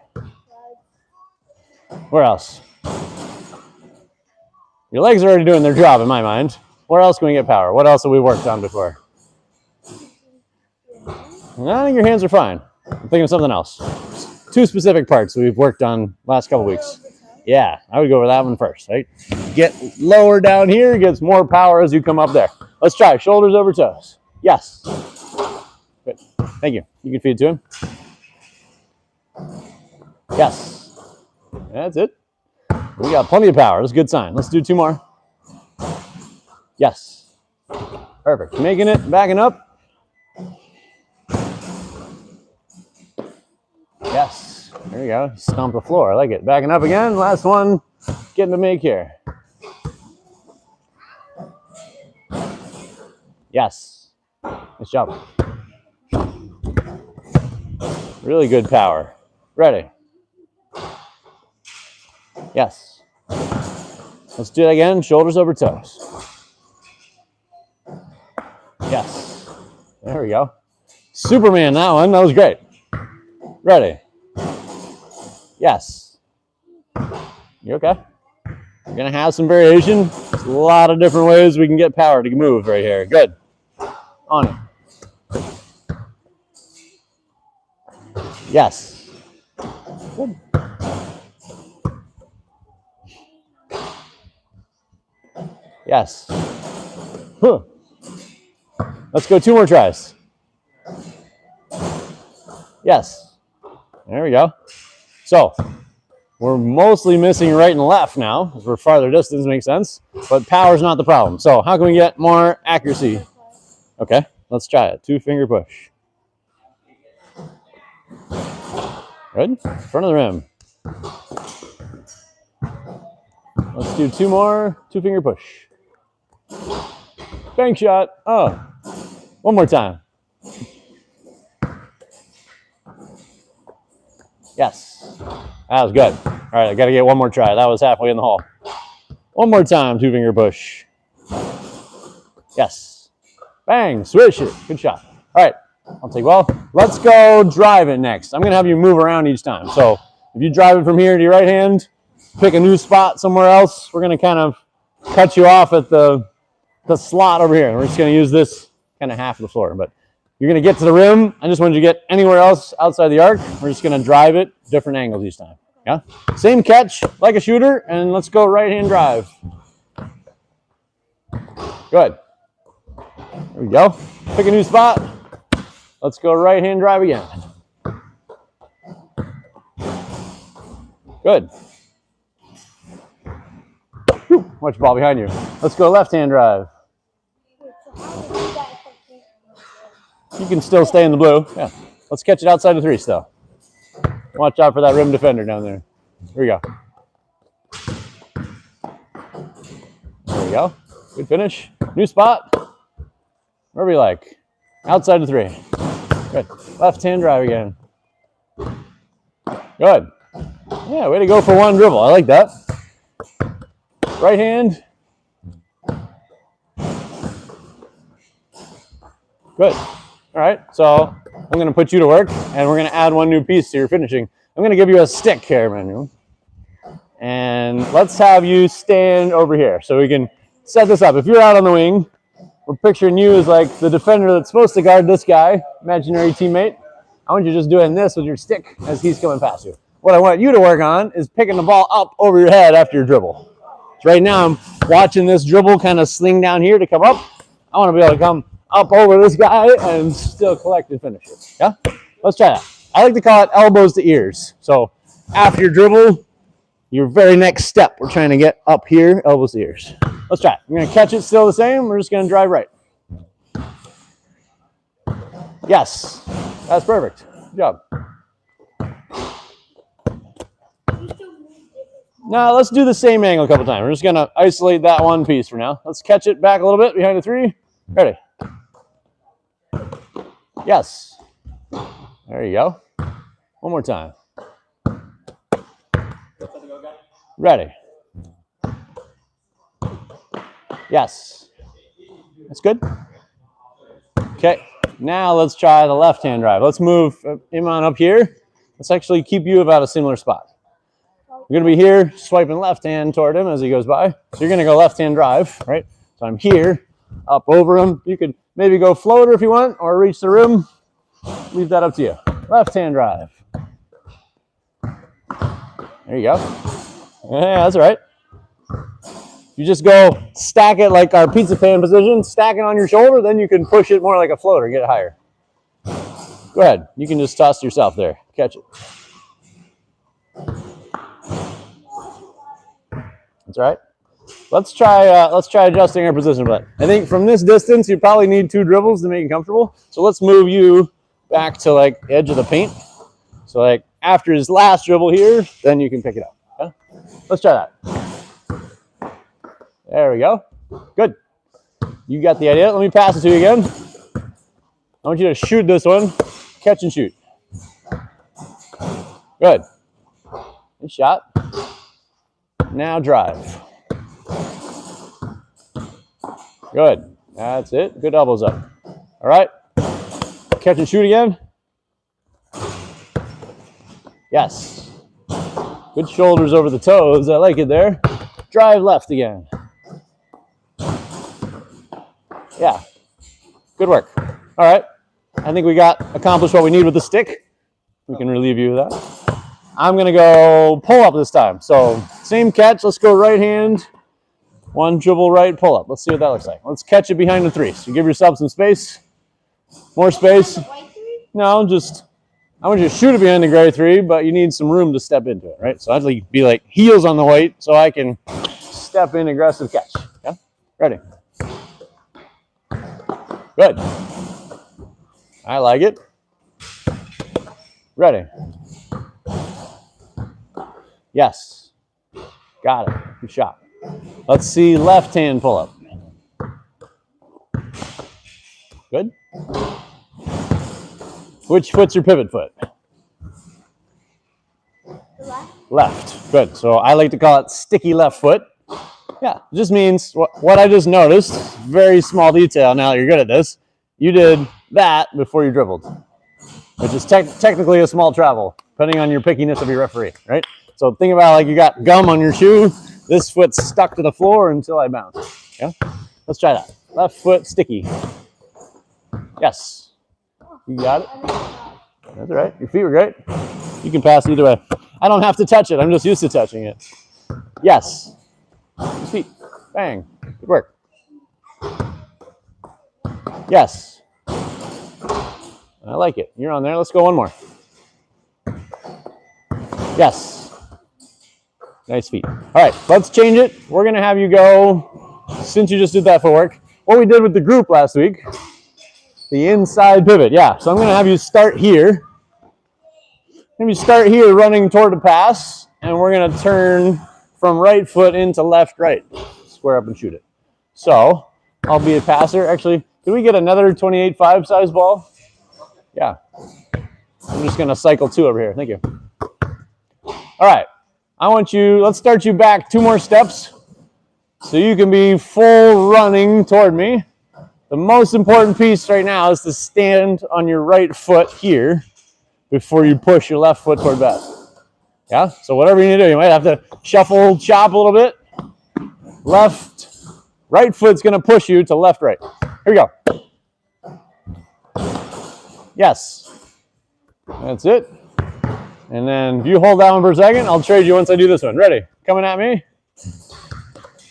Where else? Your legs are already doing their job in my mind. Where else can we get power? What else have we worked on before? I think your hands are fine. I'm thinking of something else. 2 specific parts we've worked on last couple weeks. Yeah, I would go over that one first, right? Get lower down here, gets more power as you come up there. Let's try shoulders over toes. Yes. Good. Thank you. You can feed it to him. Yes. That's it. We got plenty of power. That's a good sign. Let's do 2 more. Yes. Perfect. Making it, backing up. Yes. There you go. Stomp the floor. I like it. Backing up again. Last one. Getting to make here. Yes. Nice job. Really good power. Ready. Yes. Let's do it again. Shoulders over toes. Yes. There we go. Superman, that one. That was great. Ready. Yes. You okay? We're going to have some variation. There's a lot of different ways we can get power to move right here. Good. On it. Yes. Good. Yes. Huh. Let's go 2 more tries. Yes. There we go. So, We're mostly missing right and left now, as we're farther distance, makes sense. But power's not the problem. So how can we get more accuracy? Okay, let's try it. 2-finger push. Good. Front of the rim. Let's do 2 more. 2-finger push. Bank shot. Oh, one more time. Yes, that was good. All right, I got to get one more try. That was halfway in the hole. One more time, 2-finger push. Yes. Bang, swish it. Good shot. All right, I'll take well. Let's go drive it next. I'm going to have you move around each time. So if you drive it from here to your right hand, pick a new spot somewhere else. We're going to kind of cut you off at the slot over here. We're just going to use this kind of half of the floor. But you're going to get to the rim. I just wanted you to get anywhere else outside the arc. We're just going to drive it different angles each time. Yeah? Same catch, like a shooter, and let's go right-hand drive. Good. There we go. Pick a new spot. Let's go right-hand drive again. Good. Whew, watch the ball behind you. Let's go left-hand drive. You can still stay in the blue. Yeah. Let's catch it outside the 3 still. Watch out for that rim defender down there. Here we go. There we go. Good finish. New spot. Wherever you like. Outside the 3. Good. Left-hand drive again. Good. Yeah, way to go for one dribble. I like that. Right hand. Good. All right, so I'm going to put you to work, and we're going to add one new piece to your finishing. I'm going to give you a stick here, Emmanuel. And let's have you stand over here so we can set this up. If you're out on the wing, we're picturing you as like the defender that's supposed to guard this guy, imaginary teammate. I want you just doing this with your stick as he's coming past you. What I want you to work on is picking the ball up over your head after your dribble. So right now I'm watching this dribble kind of sling down here to come up. I want to be able to come up over this guy and still collect and finish it. Yeah? Let's try that. I like to call it elbows to ears. So after your dribble, your very next step, we're trying to get up here, elbows to ears. Let's try it. We're going to catch it still the same. We're just going to drive right. Yes. That's perfect. Good job. Now let's do the same angle a couple times. We're just going to isolate that one piece for now. Let's catch it back a little bit behind the 3. Ready. Yes. There you go. One more time. Ready. Yes. That's good. Okay. Now let's try the left-hand drive. Let's move him on up here. Let's actually keep you about a similar spot. You're going to be here, swiping left hand toward him as he goes by. So you're going to go left-hand drive, right? So I'm here, up over him. You could maybe go floater if you want, or reach the rim. Leave that up to you. Left-hand drive. There you go. Yeah, that's all right. You just go stack it like our pizza pan position, stack it on your shoulder, then you can push it more like a floater, get it higher. Go ahead. You can just toss yourself there. Catch it. That's all right. Let's try adjusting our position. But I think from this distance, you probably need 2 dribbles to make it comfortable. So let's move you back to like edge of the paint. So like after his last dribble here, then you can pick it up. Okay? Let's try that. There we go. Good. You got the idea. Let me pass it to you again. I want you to shoot this one. Catch and shoot. Good. Good shot. Now drive. Good. That's it. Good elbows up. All right. Catch and shoot again. Yes. Good shoulders over the toes. I like it there. Drive left again. Yeah. Good work. All right. I think we accomplished what we need with the stick. We can relieve you of that. I'm going to go pull up this time. So same catch. Let's go right hand. One dribble right, pull up. Let's see what that looks like. Let's catch it behind the 3. So give yourself some space. More space. No, just I want you to shoot it behind the gray 3, but you need some room to step into it, right? So I'd like be like heels on the white so I can step in aggressive catch. Yeah? Ready? Good. I like it. Ready? Yes. Got it. Good shot. Let's see left hand pull up. Good. Which foot's your pivot foot? Left. Left. Good. So I like to call it sticky left foot. Yeah, it just means what I just noticed, very small detail now that you're good at this, you did that before you dribbled, which is technically a small travel, depending on your pickiness of your referee, right? So think about like you got gum on your shoe, this foot's stuck to the floor until I bounce. Yeah? Let's try that. Left foot sticky. Yes. You got it? That's all right. Your feet were great. You can pass either way. I don't have to touch it. I'm just used to touching it. Yes. Feet. Bang. Good work. Yes. I like it. You're on there. Let's go one more. Yes. Nice feet. All right, let's change it. We're going to have you go, since you just did that footwork, what we did with the group last week, the inside pivot. Yeah, so I'm going to have you start here. Maybe start here running toward the pass, and we're going to turn from right foot into left, right. Square up and shoot it. So I'll be a passer. Actually, can we get another 28-5 size ball? Yeah. I'm just going to cycle 2 over here. Thank you. All right. I want you, let's start you back 2 more steps so you can be full running toward me. The most important piece right now is to stand on your right foot here before you push your left foot toward bat. Yeah? So whatever you need to do, you might have to shuffle, chop a little bit. Left, right foot's going to push you to left, right. Here we go. Yes. That's it. And then if you hold that one for a second, I'll trade you once I do this one. Ready? Coming at me?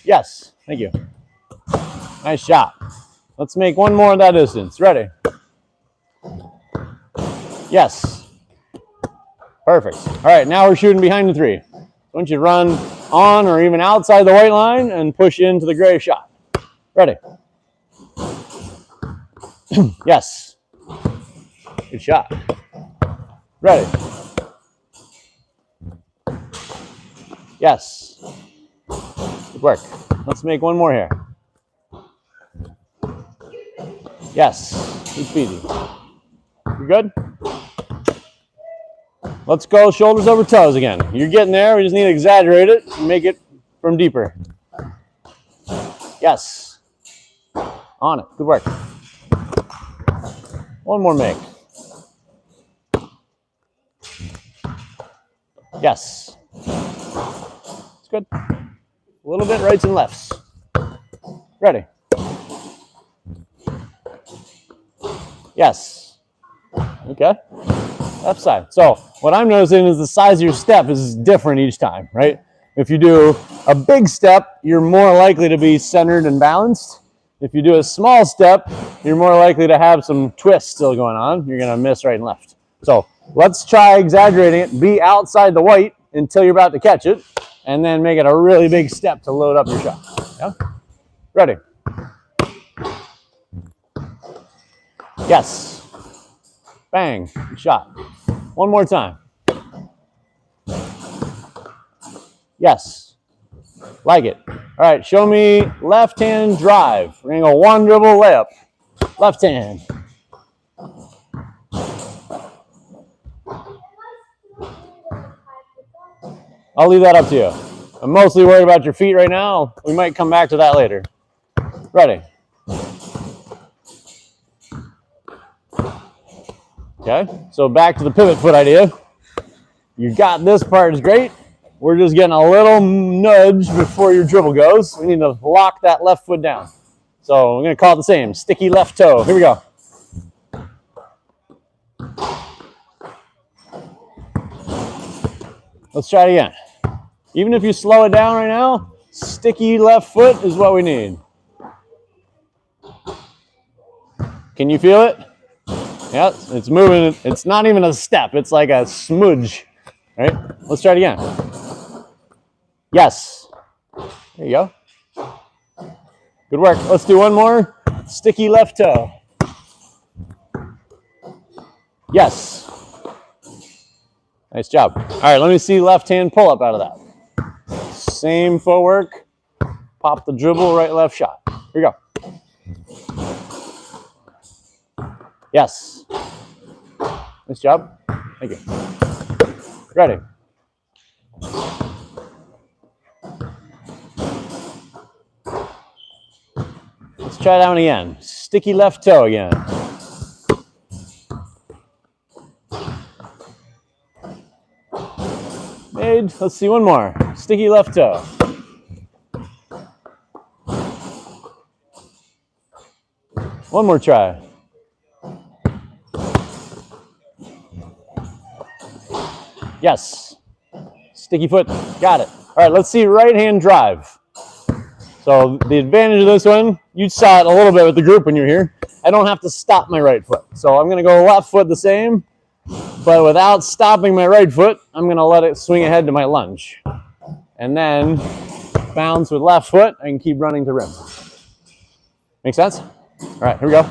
Yes. Thank you. Nice shot. Let's make one more of that distance. Ready? Yes. Perfect. All right, now we're shooting behind the 3. I want you to run on or even outside the white line and push into the gray shot. Ready? Yes. Good shot. Ready? Yes. Good work. Let's make one more here. Yes. Keep easy. You good? Let's go shoulders over toes again. You're getting there. We just need to exaggerate it and make it from deeper. Yes. On it. Good work. One more make. Yes. It's good. A little bit rights and lefts. Ready? Yes. Okay. Left side. So what I'm noticing is the size of your step is different each time, right? If you do a big step, you're more likely to be centered and balanced. If you do a small step, you're more likely to have some twist still going on. You're going to miss right and left. So let's try exaggerating it. Be outside the white until you're about to catch it, and then make it a really big step to load up your shot. Yeah? Ready? Yes. Bang. Good shot. One more time. Yes. Like it. All right, show me left hand drive. We're going to go one dribble layup. Left hand. I'll leave that up to you. I'm mostly worried about your feet right now. We might come back to that later. Ready? Okay, so back to the pivot foot idea. You got this part is great. We're just getting a little nudge before your dribble goes. We need to lock that left foot down. So we're going to call it the same, sticky left toe. Here we go. Let's try it again. Even if you slow it down right now, sticky left foot is what we need. Can you feel it? Yeah, it's moving. It's not even a step. It's like a smudge. All right, let's try it again. Yes. There you go. Good work. Let's do one more. Sticky left toe. Yes. Nice job. All right, let me see left hand pull up out of that. Same footwork. Pop the dribble, right, left shot. Here we go. Yes. Nice job. Thank you. Ready. Let's try that one again. Sticky left toe again. Made. Let's see one more. Sticky left toe. One more try. Yes. Sticky foot. Got it. All right, let's see right hand drive. So the advantage of this one, you saw it a little bit with the group when you're here. I don't have to stop my right foot. So I'm going to go left foot the same, but without stopping my right foot, I'm going to let it swing ahead to my lunge. And then bounce with left foot and keep running to rim. Make sense? All right, here we go.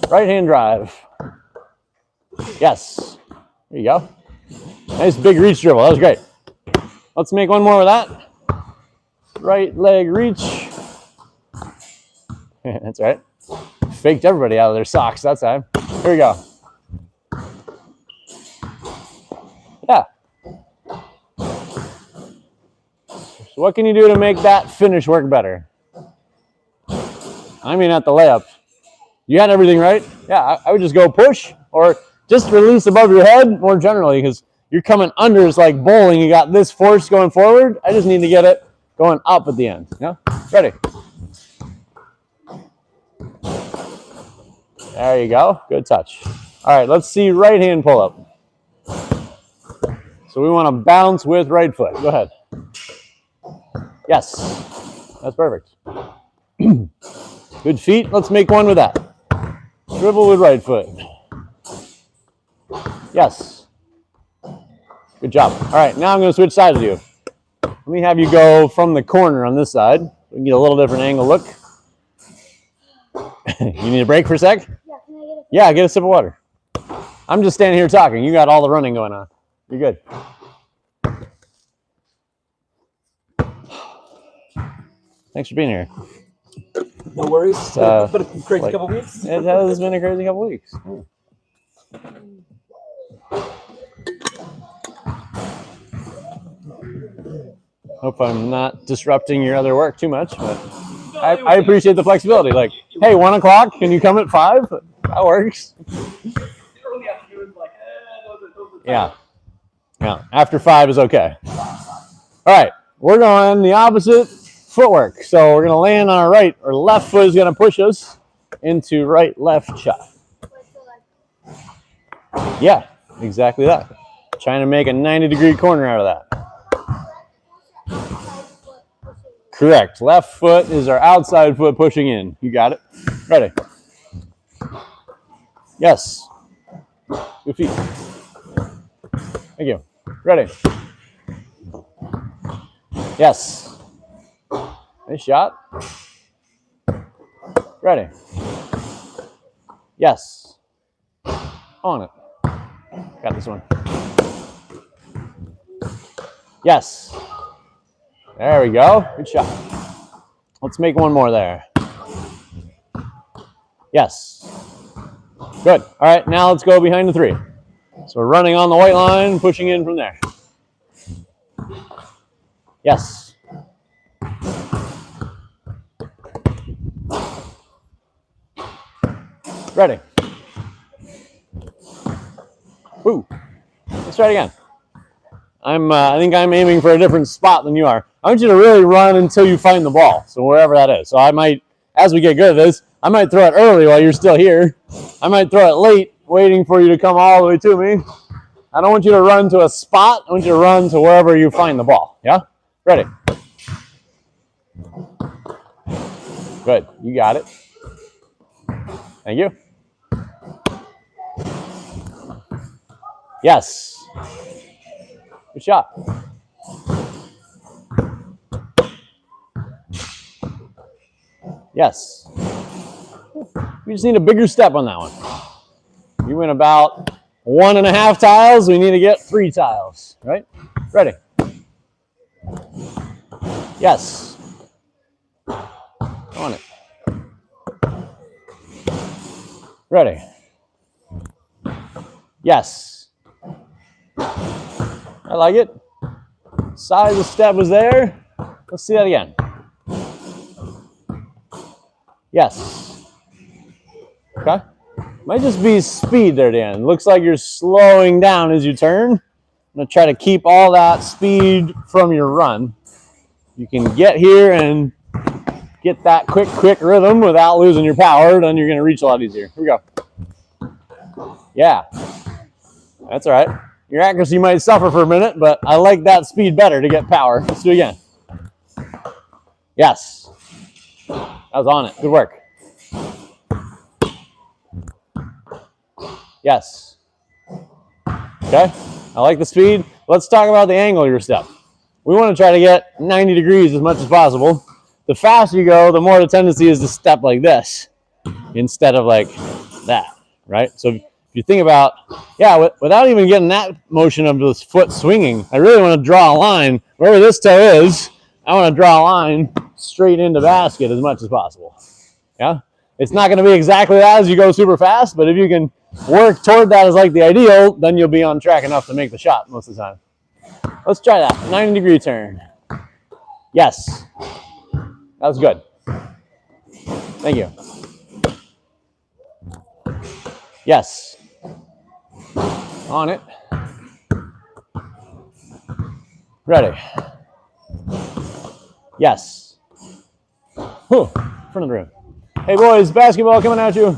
Right hand drive. Yes. There you go. Nice big reach dribble. That was great. Let's make one more with that. Right leg reach. That's right. Faked everybody out of their socks that time. Here we go. Yeah. So what can you do to make that finish work better? I mean at the layup. You had everything right? Yeah, I would just go push or just release above your head more generally because you're coming under. It's like bowling. You got this force going forward. I just need to get it going up at the end. Yeah? Ready? There you go. Good touch. All right, let's see right hand pull up. So we want to bounce with right foot. Go ahead. Yes. That's perfect. Good feet. Let's make one with that. Dribble with right foot. Yes. Good job. All right, now I'm going to switch sides with you. Let me have you go from the corner on this side. We can get a little different angle look. You need a break for a sec? Yeah, can I get a Yeah, get a sip of water. I'm just standing here talking. You got all the running going on. You're good. Thanks for being here. No worries. It's been a crazy couple weeks. It has been a crazy couple weeks. Hope I'm not disrupting your other work too much, but I appreciate the flexibility. Like, hey, 1 o'clock, can you come at 5? That works. Yeah. Yeah. After 5 is okay. All right. We're going the opposite footwork. So we're going to land on our right or left foot is going to push us into right left shot. Yeah, exactly that. Trying to make a 90-degree corner out of that. Correct. Left foot is our outside foot pushing in. You got it. Ready. Yes. Good feet. Thank you. Ready. Yes. Nice shot. Ready. Yes. On it. Got this one. Yes. There we go. Good shot. Let's make one more there. Yes. Good. All right, now let's go behind the 3. So we're running on the white line, pushing in from there. Yes. Ready. Woo. Let's try it again. I think I'm aiming for a different spot than you are. I want you to really run until you find the ball. So wherever that is. So I might, as we get good at this, I might throw it early while you're still here. I might throw it late, waiting for you to come all the way to me. I don't want you to run to a spot. I want you to run to wherever you find the ball. Yeah? Ready. Good. You got it. Thank you. Yes. Good shot. Yes. We just need a bigger step on that one. You went about 1.5 tiles. We need to get 3 tiles, right? Ready. Yes. On it. Ready. Yes. I like it. Size of step was there. Let's see that again. Yes. Okay. Might just be speed there, Dan. Looks like you're slowing down as you turn. I'm going to try to keep all that speed from your run. You can get here and get that quick rhythm without losing your power, then you're going to reach a lot easier. Here we go. Yeah. That's all right. Your accuracy might suffer for a minute, but I like that speed better to get power. Let's do it again. Yes. That was on it. Good work. Yes. Okay. I like the speed. Let's talk about the angle of your step. We want to try to get 90 degrees as much as possible. The faster you go, the more the tendency is to step like this instead of like that, right? So if you think about, yeah, without even getting that motion of this foot swinging, I really want to draw a line. Wherever this toe is, I want to draw a line straight into basket as much as possible. Yeah? It's not going to be exactly that as you go super fast, but if you can work toward that as like the ideal, then you'll be on track enough to make the shot most of the time. Let's try that. 90-degree turn. Yes. That was good. Thank you. Yes. On it. Ready. Yes. Whew. Front of the room. Hey boys, basketball coming at you.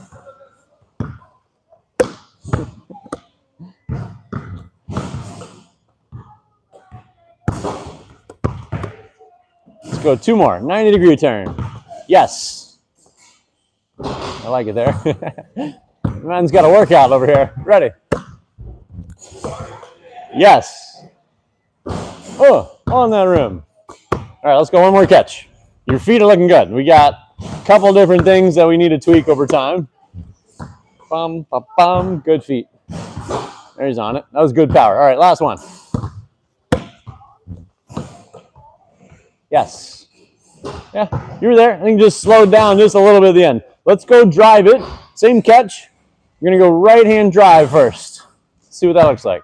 Let's go 2 more. 90-degree turn. Yes. I like it there. Man's got a workout over here. Ready. Yes. Oh, on that rim. All right, let's go one more catch. Your feet are looking good. We got a couple different things that we need to tweak over time. Bum, bum, bum. Good feet. There he's on it. That was good power. All right, last one. Yes. Yeah, you were there. I think just slowed down just a little bit at the end. Let's go drive it. Same catch. You're going to go right-hand drive first. Let's see what that looks like.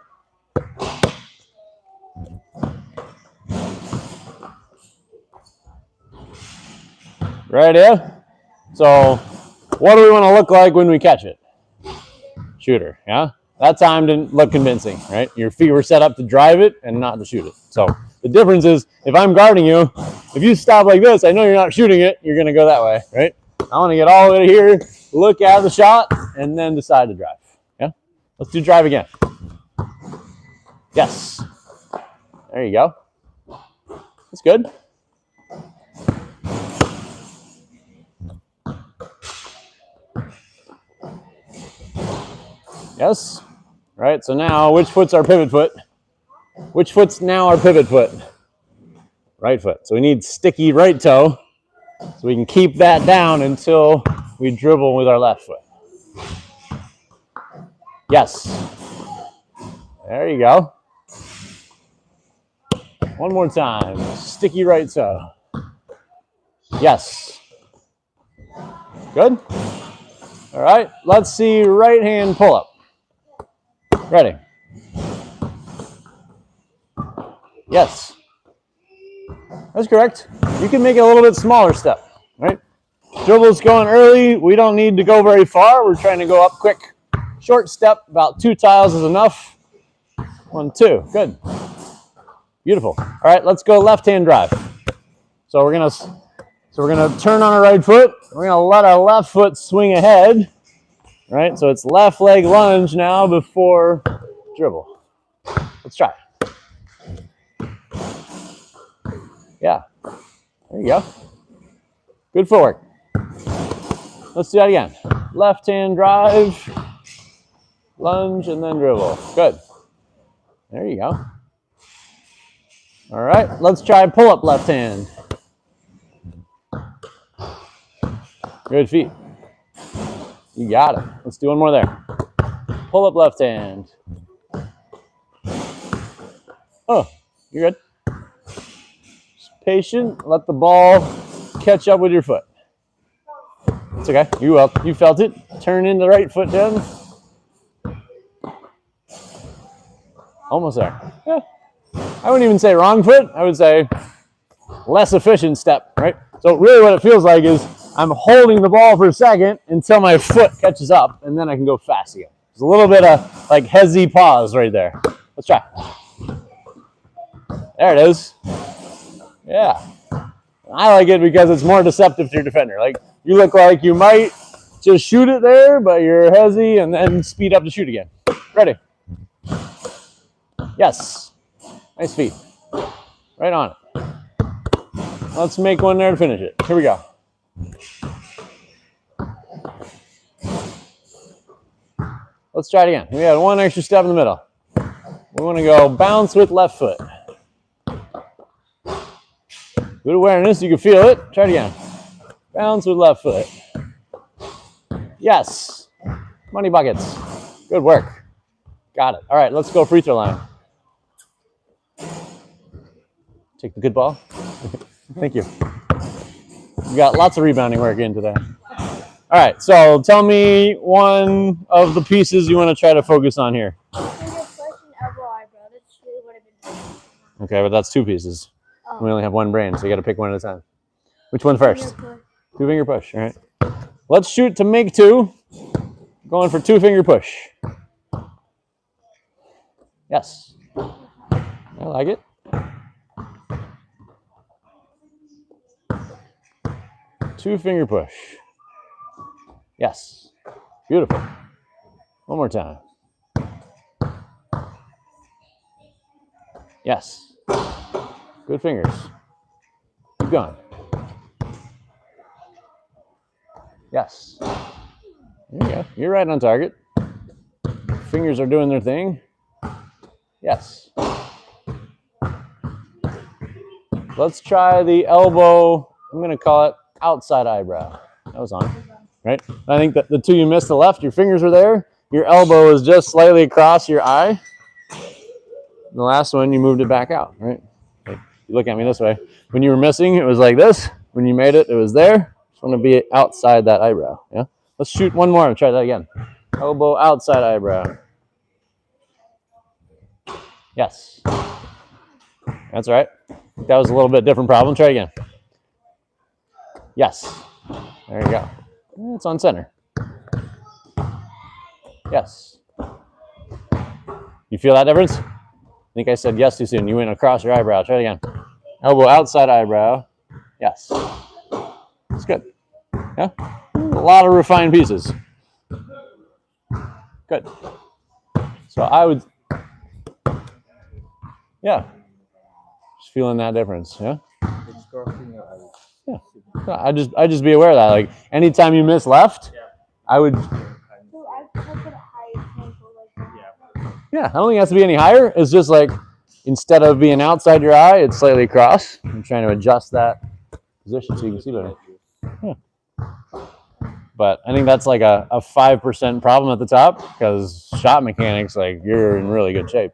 Right here. So what do we want to look like when we catch it? Shooter, yeah? That time didn't look convincing, right? Your feet were set up to drive it and not to shoot it. So the difference is if I'm guarding you, if you stop like this, I know you're not shooting it, you're going to go that way, right? I want to get all the way to here, look at the shot, and then decide to drive. Yeah? Let's do drive again. Yes. There you go. That's good. Yes. Right, so now which foot's our pivot foot? Which foot's now our pivot foot? Right foot. So we need sticky right toe so we can keep that down until we dribble with our left foot. Yes. There you go. One more time. Sticky right toe. Yes. Good. All right, let's see right hand pull up. Ready. Yes. That's correct. You can make it a little bit smaller step, right? Dribble's going early. We don't need to go very far. We're trying to go up quick. Short step, about 2 tiles is enough. 1, 2. Good. Beautiful. All right, let's go left-hand drive. So we're gonna turn on our right foot. We're gonna let our left foot swing ahead. Right? So it's left leg lunge now before dribble. Let's try. Yeah. There you go. Good footwork. Let's do that again. Left hand drive, lunge, and then dribble. Good. There you go. All right, let's try pull-up left hand. Good feet. You got it. Let's do one more there. Pull up left hand. Oh, you're good. Just patient. Let the ball catch up with your foot. It's okay. You will. You felt it. Turn in the right foot down. Almost there. Yeah. I wouldn't even say wrong foot. I would say less efficient step, right? So really what it feels like is I'm holding the ball for a second until my foot catches up, and then I can go fast again. There's a little bit of like hezzy pause right there. Let's try. There it is. Yeah. I like it because it's more deceptive to your defender. Like, you look like you might just shoot it there, but you're hezzy and then speed up to shoot again. Ready? Yes. Nice feet. Right on it. Let's make one there to finish it. Here we go. Let's try it again. We had one extra step in the middle. We want to go bounce with left foot. Good awareness. You can feel it. Try it again. Bounce with left foot. Yes. Money buckets. Good work. Got it. All right, let's go free throw line. Take the good ball. Thank you. You got lots of rebounding work in today. All right, so tell me one of the pieces you want to try to focus on here. Finger push and elbow eyebrow. That's really what I've been doing. Okay, but that's two pieces. We only have one brain, so you got to pick one at a time. Which one first? Two finger push. All right. Let's shoot to make two. Going for two finger push. Yes. I like it. Two finger push. Yes. Beautiful. One more time. Yes. Good fingers. Keep going. Yes. There you go. You're right on target. Fingers are doing their thing. Yes. Let's try the elbow. I'm going to call it outside eyebrow. That was on. Right? I think that the two you missed, the left, your fingers were there. Your elbow is just slightly across your eye. The last one, you moved it back out, right? Like, you look at me this way. When you were missing, it was like this. When you made it, it was there. Just want to be outside that eyebrow. Yeah. Let's shoot one more and try that again. Elbow outside eyebrow. Yes. That's right. That was a little bit different problem. Try it again. Yes. There you go. It's on center. Yes. You feel that difference? I think I said yes too soon. You went across your eyebrow. Try it again. Elbow outside eyebrow. Yes. It's good. Yeah. A lot of refined pieces. Good. So I would, yeah. Just feeling that difference. Yeah. Yeah. I just be aware of that. Like anytime you miss left, I would. So I put it high ankle like that. Yeah, I don't think it has to be any higher. It's just like instead of being outside your eye, it's slightly across. I'm trying to adjust that position so you can see better. Yeah. But I think that's like a 5% problem at the top because shot mechanics, like you're in really good shape.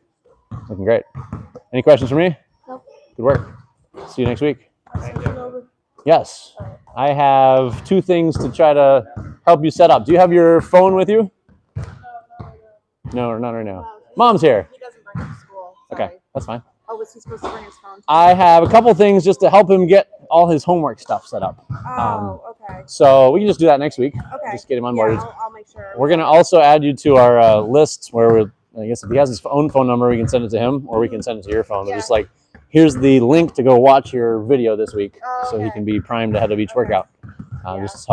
Looking great. Any questions for me? Nope. Good work. See you next week. Send it over. Yes. I have two things to try to help you set up. Do you have your phone with you? No, not right now. Mom's here. He doesn't bring it to school. Okay, Sorry. that's fine. Oh, was he supposed to bring his phone? I have a couple things just to help him get all his homework stuff set up. Oh, okay. So we can just do that next week. Okay. Just get him on Yeah, board. I'll make sure. We're going to also add you to our list where we're, I guess if he has his own phone number, we can send it to him or we can send it to your phone. But Yeah. just like, here's the link to go watch your video this week Oh, so he okay. can be primed ahead of each Okay. workout. Yeah. Just